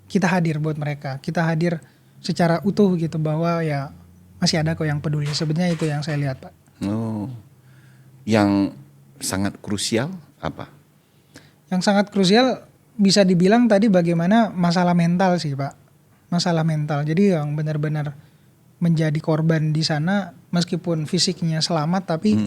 kita hadir buat mereka. Kita hadir secara utuh gitu, bahwa ya masih ada kok yang peduli. Sebenarnya itu yang saya lihat Pak.
Oh, yang sangat krusial apa?
Yang sangat krusial bisa dibilang tadi bagaimana masalah mental sih Pak. Masalah mental. Jadi yang benar-benar menjadi korban di sana, meskipun fisiknya selamat, tapi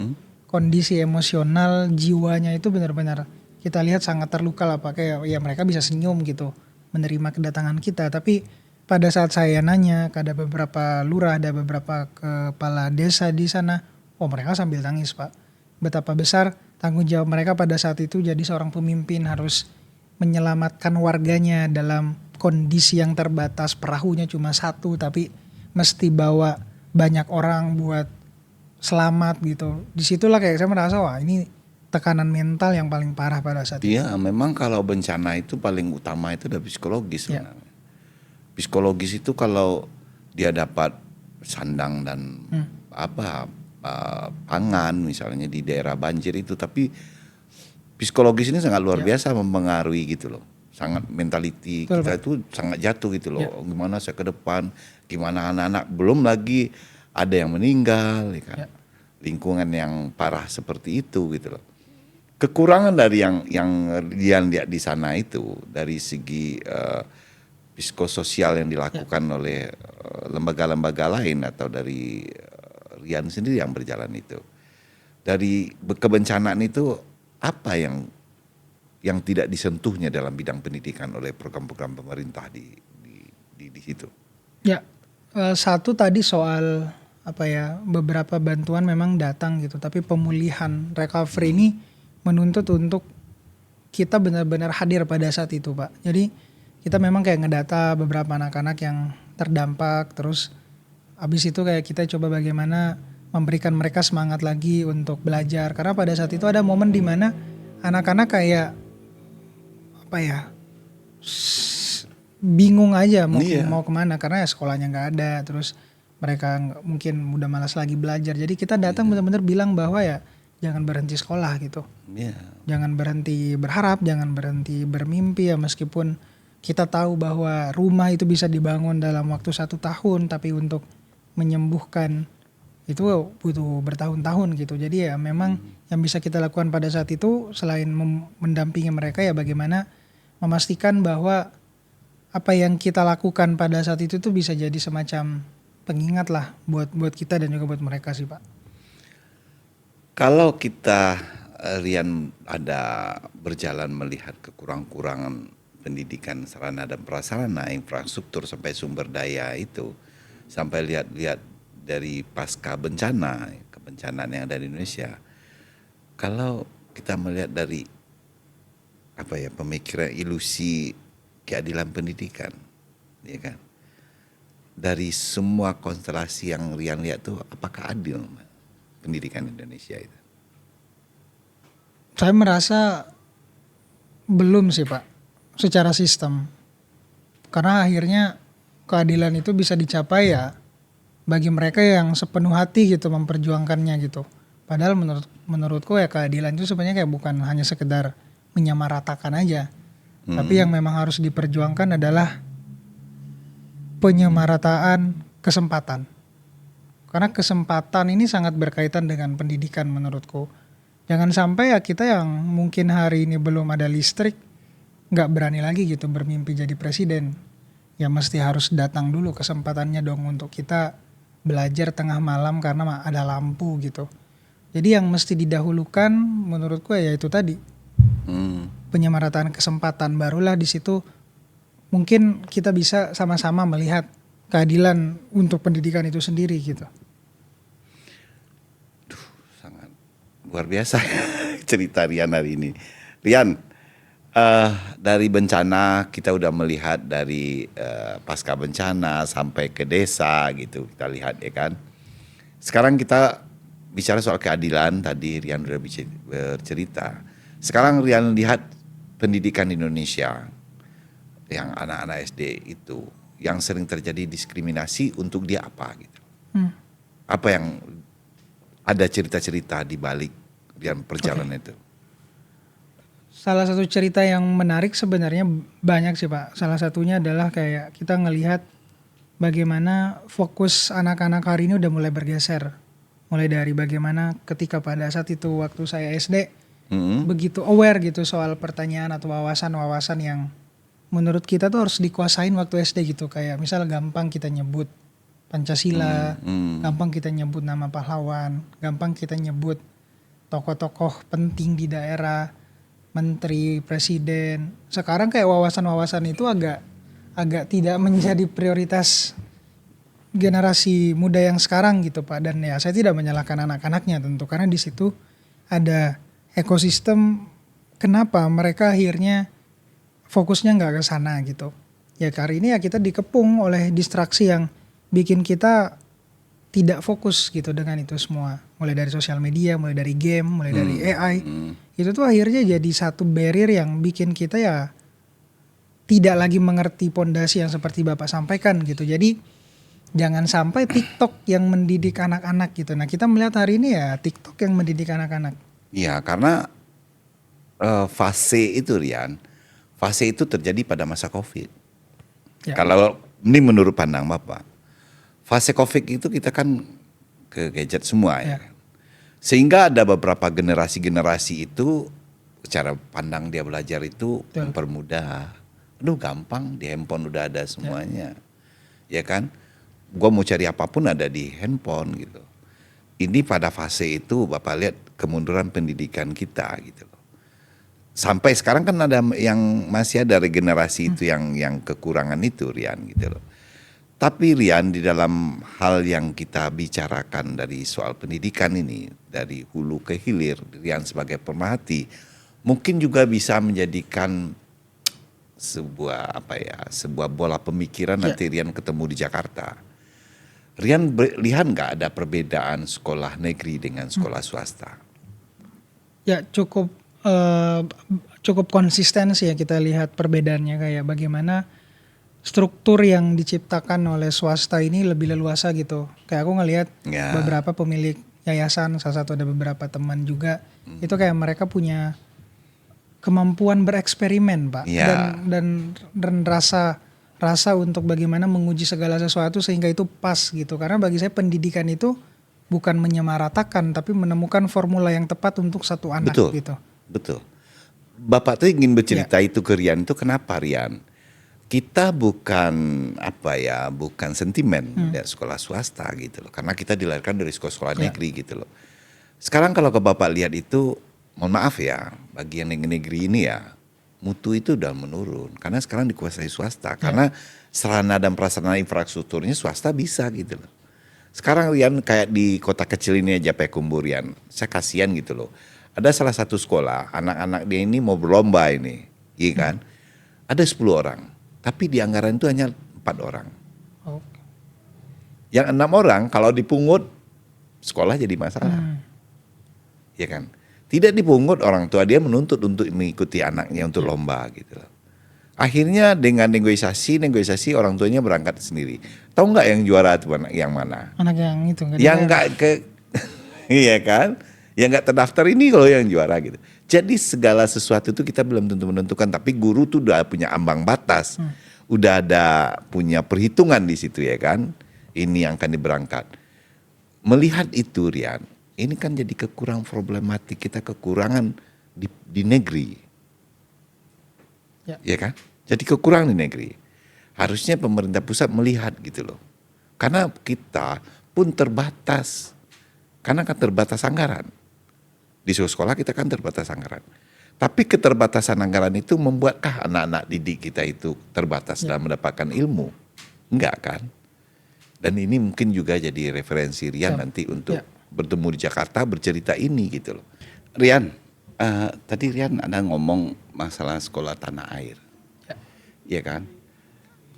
kondisi emosional jiwanya itu benar-benar kita lihat sangat terluka lah Pak. Kayak ya mereka bisa senyum gitu menerima kedatangan kita, tapi pada saat saya nanya ada beberapa lurah, ada beberapa kepala desa di sana, mereka sambil tangis Pak. Betapa besar tanggung jawab mereka pada saat itu jadi seorang pemimpin, harus menyelamatkan warganya dalam kondisi yang terbatas. Perahunya cuma satu tapi mesti bawa banyak orang buat selamat gitu. Disitulah kayak saya merasa wah ini tekanan mental yang paling parah pada saat itu.
Iya, memang kalau bencana itu paling utama itu dari psikologis
Ya.
sebenarnya. Psikologis itu kalau dia dapat sandang dan pangan misalnya di daerah banjir itu, tapi psikologis ini sangat luar biasa mempengaruhi gitu loh. Sangat mentality
Betul,
kita
Pak.
itu sangat jatuh gitu loh. Gimana saya ke depan, gimana anak-anak, belum lagi ada yang meninggal, ya kan. Lingkungan yang parah seperti itu gitu loh. Kekurangan dari yang dia lihat di sana itu dari segi psikososial yang dilakukan oleh lembaga-lembaga lain atau dari Rian sendiri yang berjalan itu. Dari kebencanaan itu apa yang tidak disentuhnya dalam bidang pendidikan oleh program-program pemerintah di situ?
Ya, satu tadi soal beberapa bantuan memang datang gitu, tapi pemulihan recovery ini menuntut untuk kita benar-benar hadir pada saat itu, Pak. Jadi kita memang kayak ngedata beberapa anak-anak yang terdampak, terus abis itu kayak kita coba bagaimana memberikan mereka semangat lagi untuk belajar, karena pada saat itu ada momen di mana anak-anak kayak bingung aja mau kemana karena ya sekolahnya nggak ada, terus mereka mungkin udah malas lagi belajar. Jadi kita datang benar-benar bilang bahwa ya jangan berhenti sekolah gitu, jangan berhenti berharap, jangan berhenti bermimpi ya, meskipun kita tahu bahwa rumah itu bisa dibangun dalam waktu 1 tahun, tapi untuk menyembuhkan itu butuh bertahun-tahun gitu. Jadi ya memang yang bisa kita lakukan pada saat itu selain mendampingi mereka ya bagaimana memastikan bahwa apa yang kita lakukan pada saat itu tuh bisa jadi semacam pengingat lah buat kita dan juga buat mereka sih, Pak.
Kalau kita Rian ada berjalan melihat kekurangan pendidikan sarana dan prasarana, infrastruktur sampai sumber daya itu, sampai lihat-lihat dari pasca bencana, kebencanaan yang ada di Indonesia. Kalau kita melihat dari pemikiran ilusi keadilan pendidikan, ya kan? Dari semua konstelasi yang Rian lihat tuh, apakah adil pendidikan Indonesia itu?
Saya merasa belum sih, Pak, secara sistem. Karena akhirnya keadilan itu bisa dicapai ya bagi mereka yang sepenuh hati gitu memperjuangkannya gitu. Padahal menurutku ya keadilan itu sebenarnya kayak bukan hanya sekedar menyamaratakan aja. Tapi yang memang harus diperjuangkan adalah penyamarataan kesempatan. Karena kesempatan ini sangat berkaitan dengan pendidikan menurutku. Jangan sampai ya kita yang mungkin hari ini belum ada listrik nggak berani lagi gitu bermimpi jadi presiden. Ya mesti harus datang dulu kesempatannya dong untuk kita belajar tengah malam karena ada lampu gitu. Jadi yang mesti didahulukan menurutku ya itu tadi. Penyamarataan kesempatan, barulah di situ mungkin kita bisa sama-sama melihat keadilan untuk pendidikan itu sendiri gitu.
Sangat luar biasa cerita Rian hari ini. Rian, dari bencana kita udah melihat dari pasca bencana sampai ke desa gitu, kita lihat ya kan. Sekarang kita bicara soal keadilan, tadi Rian udah bercerita. Sekarang Rian lihat pendidikan Indonesia yang anak-anak SD itu yang sering terjadi diskriminasi untuk dia apa gitu. Apa yang ada cerita-cerita di balik Rian perjalanan itu?
Salah satu cerita yang menarik sebenarnya banyak sih, Pak. Salah satunya adalah kayak kita ngelihat bagaimana fokus anak-anak hari ini udah mulai bergeser. Mulai dari bagaimana ketika pada saat itu waktu saya SD begitu aware gitu soal pertanyaan atau wawasan-wawasan yang menurut kita tuh harus dikuasain waktu SD gitu. Kayak misal gampang kita nyebut Pancasila, gampang kita nyebut nama pahlawan, gampang kita nyebut tokoh-tokoh penting di daerah, menteri, presiden. Sekarang kayak wawasan-wawasan itu agak tidak menjadi prioritas generasi muda yang sekarang gitu, Pak. Dan ya saya tidak menyalahkan anak-anaknya tentu, karena di situ ada ekosistem kenapa mereka akhirnya fokusnya nggak ke sana gitu. Ya kali ini ya kita dikepung oleh distraksi yang bikin kita tidak fokus gitu dengan itu semua. Mulai dari sosial media, mulai dari game, mulai dari AI. Itu tuh akhirnya jadi satu barrier yang bikin kita ya tidak lagi mengerti pondasi yang seperti Bapak sampaikan gitu. Jadi jangan sampai TikTok yang mendidik anak-anak gitu. Nah kita melihat hari ini ya TikTok yang mendidik anak-anak.
Iya, karena fase itu Rian, fase itu terjadi pada masa COVID.
Ya.
Kalau ini menurut pandang Bapak, fase COVID itu kita kan ke gadget semua ya.
Ya.
Sehingga ada beberapa generasi-generasi itu cara pandang dia belajar itu
Betul.
mempermudah. Aduh gampang, di handphone udah ada semuanya. Ya kan? Gua mau cari apapun ada di handphone gitu. Ini pada fase itu Bapak lihat kemunduran pendidikan kita gitu loh. Sampai sekarang kan ada yang masih ada regenerasi itu yang kekurangan itu Rian gitu loh. Tapi Rian di dalam hal yang kita bicarakan dari soal pendidikan ini dari hulu ke hilir, Rian sebagai pemerhati mungkin juga bisa menjadikan sebuah bola pemikiran nanti Rian ketemu di Jakarta. Rian lihat nggak ada perbedaan sekolah negeri dengan sekolah swasta?
Ya cukup konsisten sih ya kita lihat perbedaannya kayak bagaimana struktur yang diciptakan oleh swasta ini lebih leluasa gitu. Kayak aku ngelihat beberapa pemilik yayasan, salah satu ada beberapa teman juga, itu kayak mereka punya kemampuan bereksperimen Pak, dan rasa untuk bagaimana menguji segala sesuatu sehingga itu pas gitu. Karena bagi saya pendidikan itu bukan menyamaratakan tapi menemukan formula yang tepat untuk satu anak gitu.
Betul. Bapak tuh ingin bercerita itu ke Rian itu kenapa Rian? Kita bukan bukan sentimen dari sekolah swasta gitu loh. Karena kita dilahirkan dari sekolah negeri gitu loh. Sekarang kalau ke Bapak lihat itu, mohon maaf ya, bagi yang negeri ini ya, mutu itu udah menurun. Karena sekarang dikuasai swasta. Karena sarana dan prasarana infrastrukturnya swasta bisa gitu loh. Sekarang Rian kayak di kota kecil ini aja Payakumbuh Rian, saya kasihan gitu loh. Ada salah satu sekolah, anak-anak dia ini mau berlomba ini, iya kan? Ada 10 orang, tapi di anggaran itu hanya 4 orang. Yang 6 orang kalau dipungut, sekolah jadi masalah. Iya kan? Tidak dipungut, orang tua dia menuntut untuk mengikuti anaknya untuk lomba gitu loh. Akhirnya dengan negosiasi orang tuanya berangkat sendiri. Tahu nggak yang juara itu anak yang mana?
Anak yang itu kan?
Yang nggak iya kan? Yang nggak terdaftar ini loh yang juara gitu. Jadi segala sesuatu itu kita belum tentu menentukan, tapi guru tuh udah punya ambang batas, udah ada punya perhitungan di situ ya kan. Ini yang akan diberangkat. Melihat itu Rian, ini kan jadi problematik kita kekurangan di negeri. Ya kan? Jadi kekurangan di negeri. Harusnya pemerintah pusat melihat gitu loh. Karena kita pun terbatas. Karena kan terbatas anggaran. Di sekolah kita kan terbatas anggaran. Tapi keterbatasan anggaran itu membuatkah anak-anak didik kita itu terbatas dalam mendapatkan ilmu? Enggak kan? Dan ini mungkin juga jadi referensi Rian nanti untuk bertemu di Jakarta bercerita ini gitu loh. Rian, tadi Rian ada ngomong masalah sekolah tanah air, ya kan?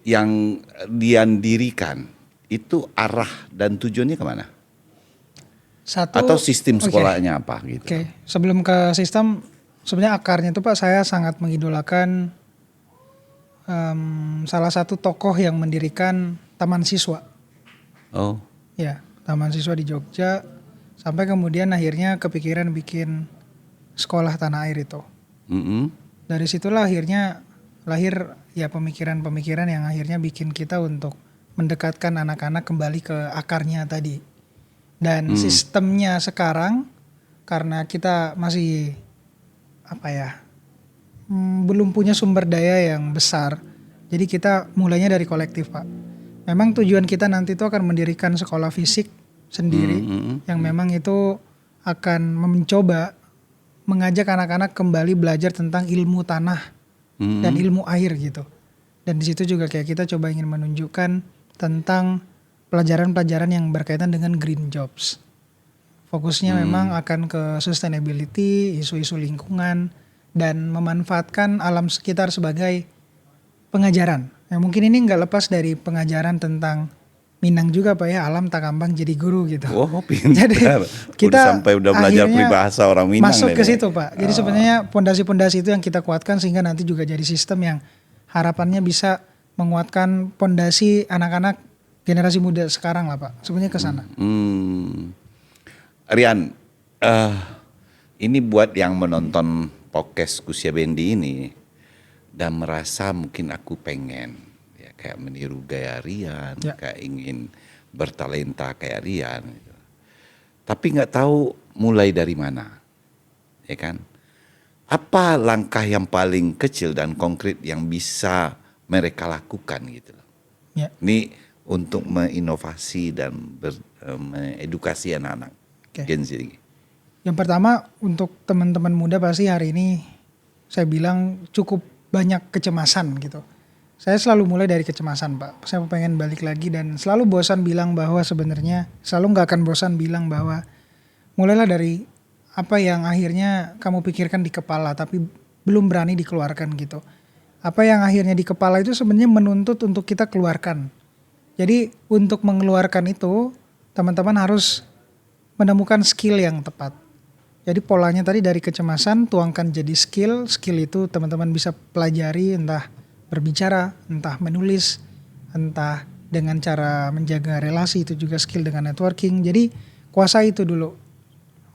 Yang Rian dirikan itu arah dan tujuannya kemana? Atau sistem sekolahnya apa gitu?
Sebelum ke sistem, sebenarnya akarnya itu Pak, saya sangat mengidolakan salah satu tokoh yang mendirikan Taman Siswa.
Oh.
Ya, Taman Siswa di Jogja. Sampai kemudian akhirnya kepikiran bikin sekolah tanah air itu. Dari situlah akhirnya lahir ya pemikiran-pemikiran yang akhirnya bikin kita untuk mendekatkan anak-anak kembali ke akarnya tadi. Dan sistemnya sekarang karena kita masih belum punya sumber daya yang besar. Jadi kita mulainya dari kolektif Pak. Memang tujuan kita nanti itu akan mendirikan sekolah fisik sendiri yang memang itu akan mencoba mengajak anak-anak kembali belajar tentang ilmu tanah dan ilmu air gitu. Dan di situ juga kayak kita coba ingin menunjukkan tentang pelajaran-pelajaran yang berkaitan dengan green jobs. Fokusnya memang akan ke sustainability, isu-isu lingkungan, dan memanfaatkan alam sekitar sebagai pengajaran. Mungkin ini nggak lepas dari pengajaran tentang Minang juga Pak ya, alam tak gampang jadi guru gitu.
Oh, pintar.
Jadi kita
udah belajar
akhirnya
peribahasa orang Minang
masuk ke
ini.
situ Pak. Jadi sebenarnya pondasi-pondasi itu yang kita kuatkan sehingga nanti juga jadi sistem yang harapannya bisa menguatkan pondasi anak-anak generasi muda sekarang lah Pak. Sebenarnya ke sana.
Rian, ini buat yang menonton podcast Kusia Bendi ini dan merasa mungkin aku pengen ya kayak meniru gaya Rian,
Ya.
kayak ingin bertalenta kayak Rian, gitu. Tapi nggak tahu mulai dari mana, ya kan? Apa langkah yang paling kecil dan konkret yang bisa mereka lakukan gitu loh?
Ya.
Ini untuk menginovasi dan mengedukasi anak-anak
Oke.
Gen Z ini.
Yang pertama untuk teman-teman muda pasti hari ini saya bilang cukup banyak kecemasan gitu. Saya selalu mulai dari kecemasan Pak. Saya pengen balik lagi dan selalu bosan bilang bahwa sebenarnya selalu nggak akan bosan bilang bahwa mulailah dari apa yang akhirnya kamu pikirkan di kepala tapi belum berani dikeluarkan gitu. Apa yang akhirnya di kepala itu sebenarnya menuntut untuk kita keluarkan. Jadi untuk mengeluarkan itu teman-teman harus menemukan skill yang tepat. Jadi polanya tadi dari kecemasan tuangkan jadi skill. Skill itu teman-teman bisa pelajari entah berbicara, entah menulis, entah dengan cara menjaga relasi itu juga skill dengan networking. Jadi kuasai itu dulu.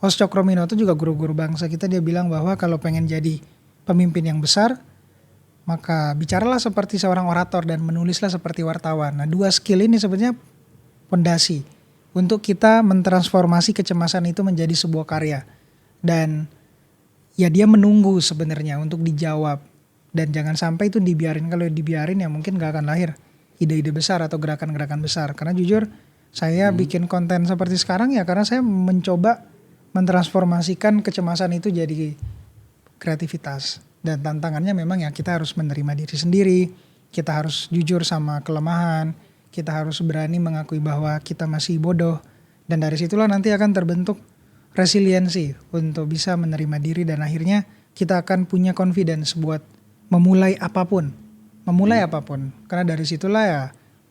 Host Cokroaminoto juga guru-guru bangsa kita dia bilang bahwa kalau pengen jadi pemimpin yang besar maka bicaralah seperti seorang orator dan menulislah seperti wartawan. Nah, dua skill ini sebenarnya pondasi untuk kita mentransformasi kecemasan itu menjadi sebuah karya. Dan ya dia menunggu sebenarnya untuk dijawab. Dan jangan sampai itu dibiarin. Kalau dibiarin ya mungkin gak akan lahir ide-ide besar atau gerakan-gerakan besar. Karena jujur saya bikin konten seperti sekarang ya karena saya mencoba mentransformasikan kecemasan itu jadi kreativitas. Dan tantangannya memang ya kita harus menerima diri sendiri. Kita harus jujur sama kelemahan. Kita harus berani mengakui bahwa kita masih bodoh. Dan dari situlah nanti akan terbentuk resiliensi untuk bisa menerima diri. Dan akhirnya kita akan punya confidence buat memulai apapun. Memulai apapun. Karena dari situlah ya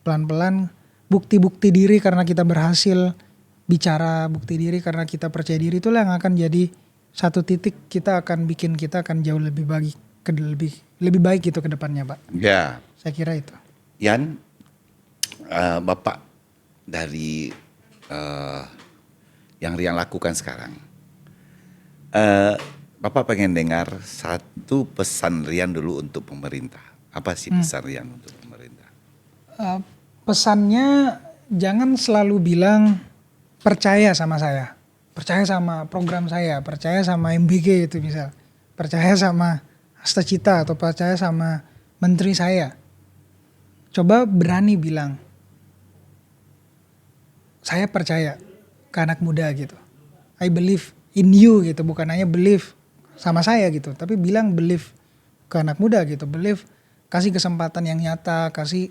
pelan-pelan bukti-bukti diri karena kita berhasil bicara, bukti diri karena kita percaya diri, itulah yang akan jadi satu titik kita akan bikin kita akan jauh lebih baik lebih baik gitu ke depannya Pak.
Ya,
Saya kira itu.
Yan, Bapak dari yang Rian lakukan sekarang, Bapak pengen dengar satu pesan Rian dulu untuk pemerintah. Apa sih pesan Rian untuk pemerintah?
Pesannya jangan selalu bilang percaya sama saya, percaya sama program saya, percaya sama MBG itu misal, percaya sama Hasta Cita atau percaya sama menteri saya. Coba berani bilang, saya percaya ke anak muda gitu. I believe in you gitu, bukan hanya believe sama saya gitu, tapi bilang believe ke anak muda gitu, believe, kasih kesempatan yang nyata, kasih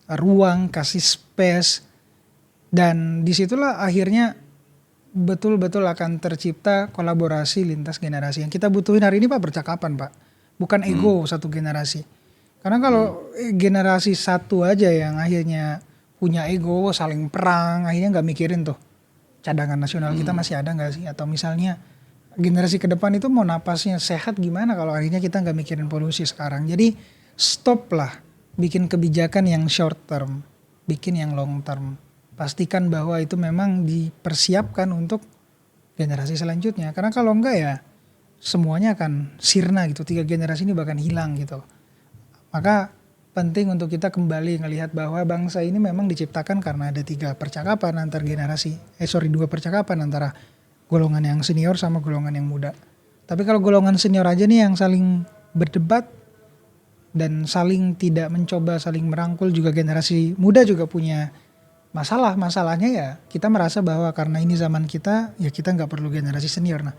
ruang, kasih space. Dan disitulah akhirnya betul-betul akan tercipta kolaborasi lintas generasi. Yang kita butuhin hari ini Pak percakapan Pak. Bukan ego satu generasi. Karena kalau generasi satu aja yang akhirnya punya ego, saling perang, akhirnya gak mikirin tuh cadangan nasional kita masih ada gak sih? Atau misalnya generasi ke depan itu mau napasnya sehat gimana kalau akhirnya kita gak mikirin polusi sekarang. Jadi stop lah bikin kebijakan yang short term, bikin yang long term. Pastikan bahwa itu memang dipersiapkan untuk generasi selanjutnya. Karena kalau enggak ya semuanya akan sirna gitu. 3 generasi ini bahkan hilang gitu. Maka penting untuk kita kembali ngelihat bahwa bangsa ini memang diciptakan karena ada 3 percakapan antar generasi. 2 percakapan antara golongan yang senior sama golongan yang muda. Tapi kalau golongan senior aja nih yang saling berdebat dan saling tidak mencoba saling merangkul, juga generasi muda juga punya masalahnya ya kita merasa bahwa karena ini zaman kita ya kita nggak perlu generasi senior. Nah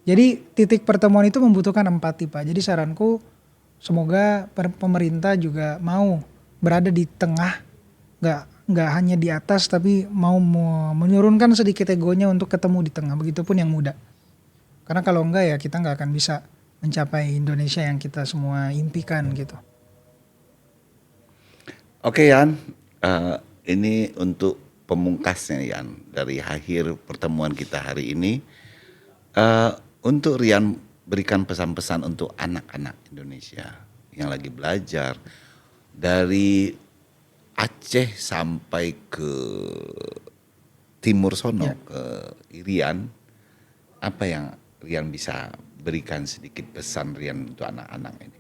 jadi titik pertemuan itu membutuhkan empati Pak. Jadi saranku semoga pemerintah juga mau berada di tengah, nggak hanya di atas tapi mau menurunkan sedikit egonya untuk ketemu di tengah. Begitupun yang muda. Karena kalau enggak ya kita nggak akan bisa mencapai Indonesia yang kita semua impikan gitu.
Oke Yan, ini untuk pemungkasnya Rian dari akhir pertemuan kita hari ini, untuk Rian berikan pesan-pesan untuk anak-anak Indonesia yang lagi belajar dari Aceh sampai ke timur sono, ke Irian, apa yang Rian bisa berikan sedikit pesan Rian untuk anak-anak ini?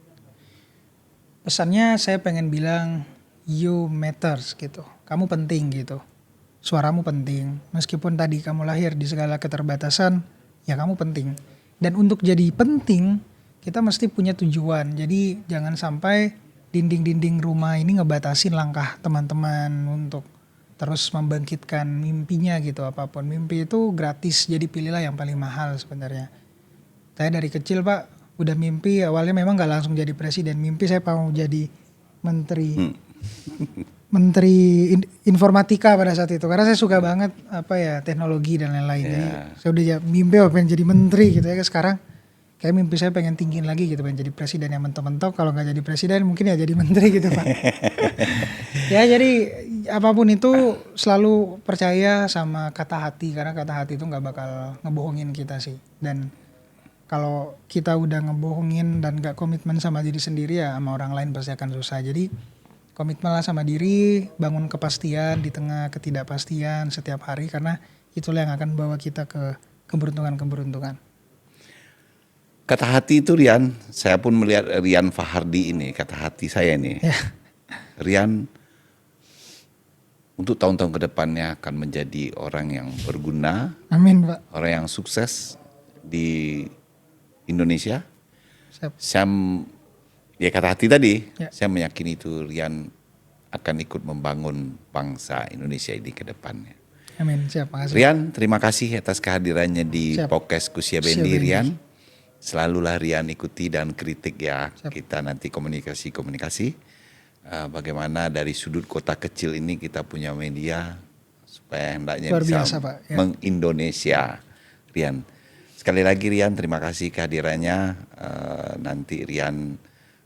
Pesannya saya pengen bilang you matters gitu. Kamu penting gitu. Suaramu penting. Meskipun tadi kamu lahir di segala keterbatasan, ya kamu penting. Dan untuk jadi penting, kita mesti punya tujuan. Jadi jangan sampai dinding-dinding rumah ini ngebatasin langkah teman-teman untuk terus membangkitkan mimpinya gitu apapun. Mimpi itu gratis, jadi pilihlah yang paling mahal sebenarnya. Saya dari kecil Pak, udah mimpi awalnya memang gak langsung jadi presiden. Mimpi saya mau jadi menteri. Menteri informatika pada saat itu karena saya suka banget teknologi dan lain-lain. Jadi saya udah mimpi pengen jadi menteri gitu ya. Sekarang kayak mimpi saya pengen tinggiin lagi gitu, pengen jadi presiden yang mentok-mentok. Kalau nggak jadi presiden mungkin ya jadi menteri gitu Pak. Ya jadi apapun itu selalu percaya sama kata hati karena kata hati itu nggak bakal ngebohongin kita sih. Dan kalau kita udah ngebohongin dan nggak komitmen sama diri sendiri ya sama orang lain pasti akan susah. Jadi komitmenlah sama diri, bangun kepastian di tengah ketidakpastian setiap hari karena itulah yang akan bawa kita ke keberuntungan-keberuntungan.
Kata hati itu Rian, saya pun melihat Rian Fahardi ini, kata hati saya nih.
Ya.
Rian untuk tahun-tahun ke depannya akan menjadi orang yang berguna,
Amin Pak.
orang yang sukses di Indonesia.
Siap.
Ya kata hati tadi,
Ya.
saya meyakini itu Rian akan ikut membangun bangsa Indonesia ini ke depannya.
Amin, siap, makasih.
Rian, terima kasih atas kehadirannya di podcast Kusia Bendi, Rian. Selalulah Rian ikuti dan kritik ya.
Siap.
Kita nanti komunikasi. Bagaimana dari sudut kota kecil ini kita punya media supaya hendaknya
luar
bisa
biasa, Pak. Ya.
mengindonesia. Rian, sekali lagi Rian terima kasih kehadirannya. Nanti Rian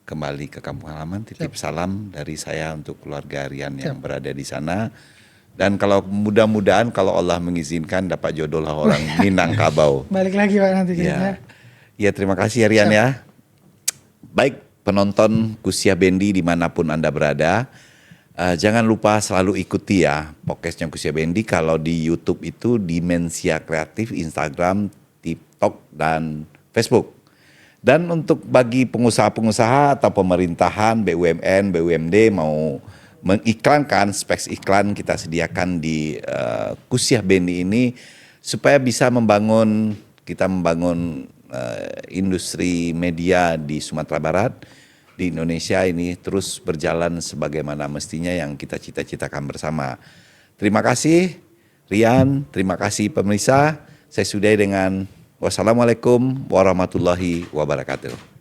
kembali ke kampung halaman, titip salam dari saya untuk keluarga Rian yang berada di sana. Dan kalau mudah-mudahan kalau Allah mengizinkan dapat jodoh lah orang Minangkabau.
Balik lagi Pak nanti kayaknya.
Ya terima kasih ya Rian ya. Baik penonton Kusia Bendi dimanapun Anda berada. Jangan lupa selalu ikuti ya podcastnya Kusia Bendi. Kalau di YouTube itu Dimensia Kreatif, Instagram, TikTok, dan Facebook. Dan untuk bagi pengusaha-pengusaha atau pemerintahan, BUMN, BUMD mau mengiklankan, speks iklan kita sediakan di Kusia Bendi ini supaya bisa membangun industri media di Sumatera Barat, di Indonesia ini terus berjalan sebagaimana mestinya yang kita cita-citakan bersama. Terima kasih Rian, terima kasih pemirsa. Saya sudahi dengan wassalamualaikum warahmatullahi wabarakatuh.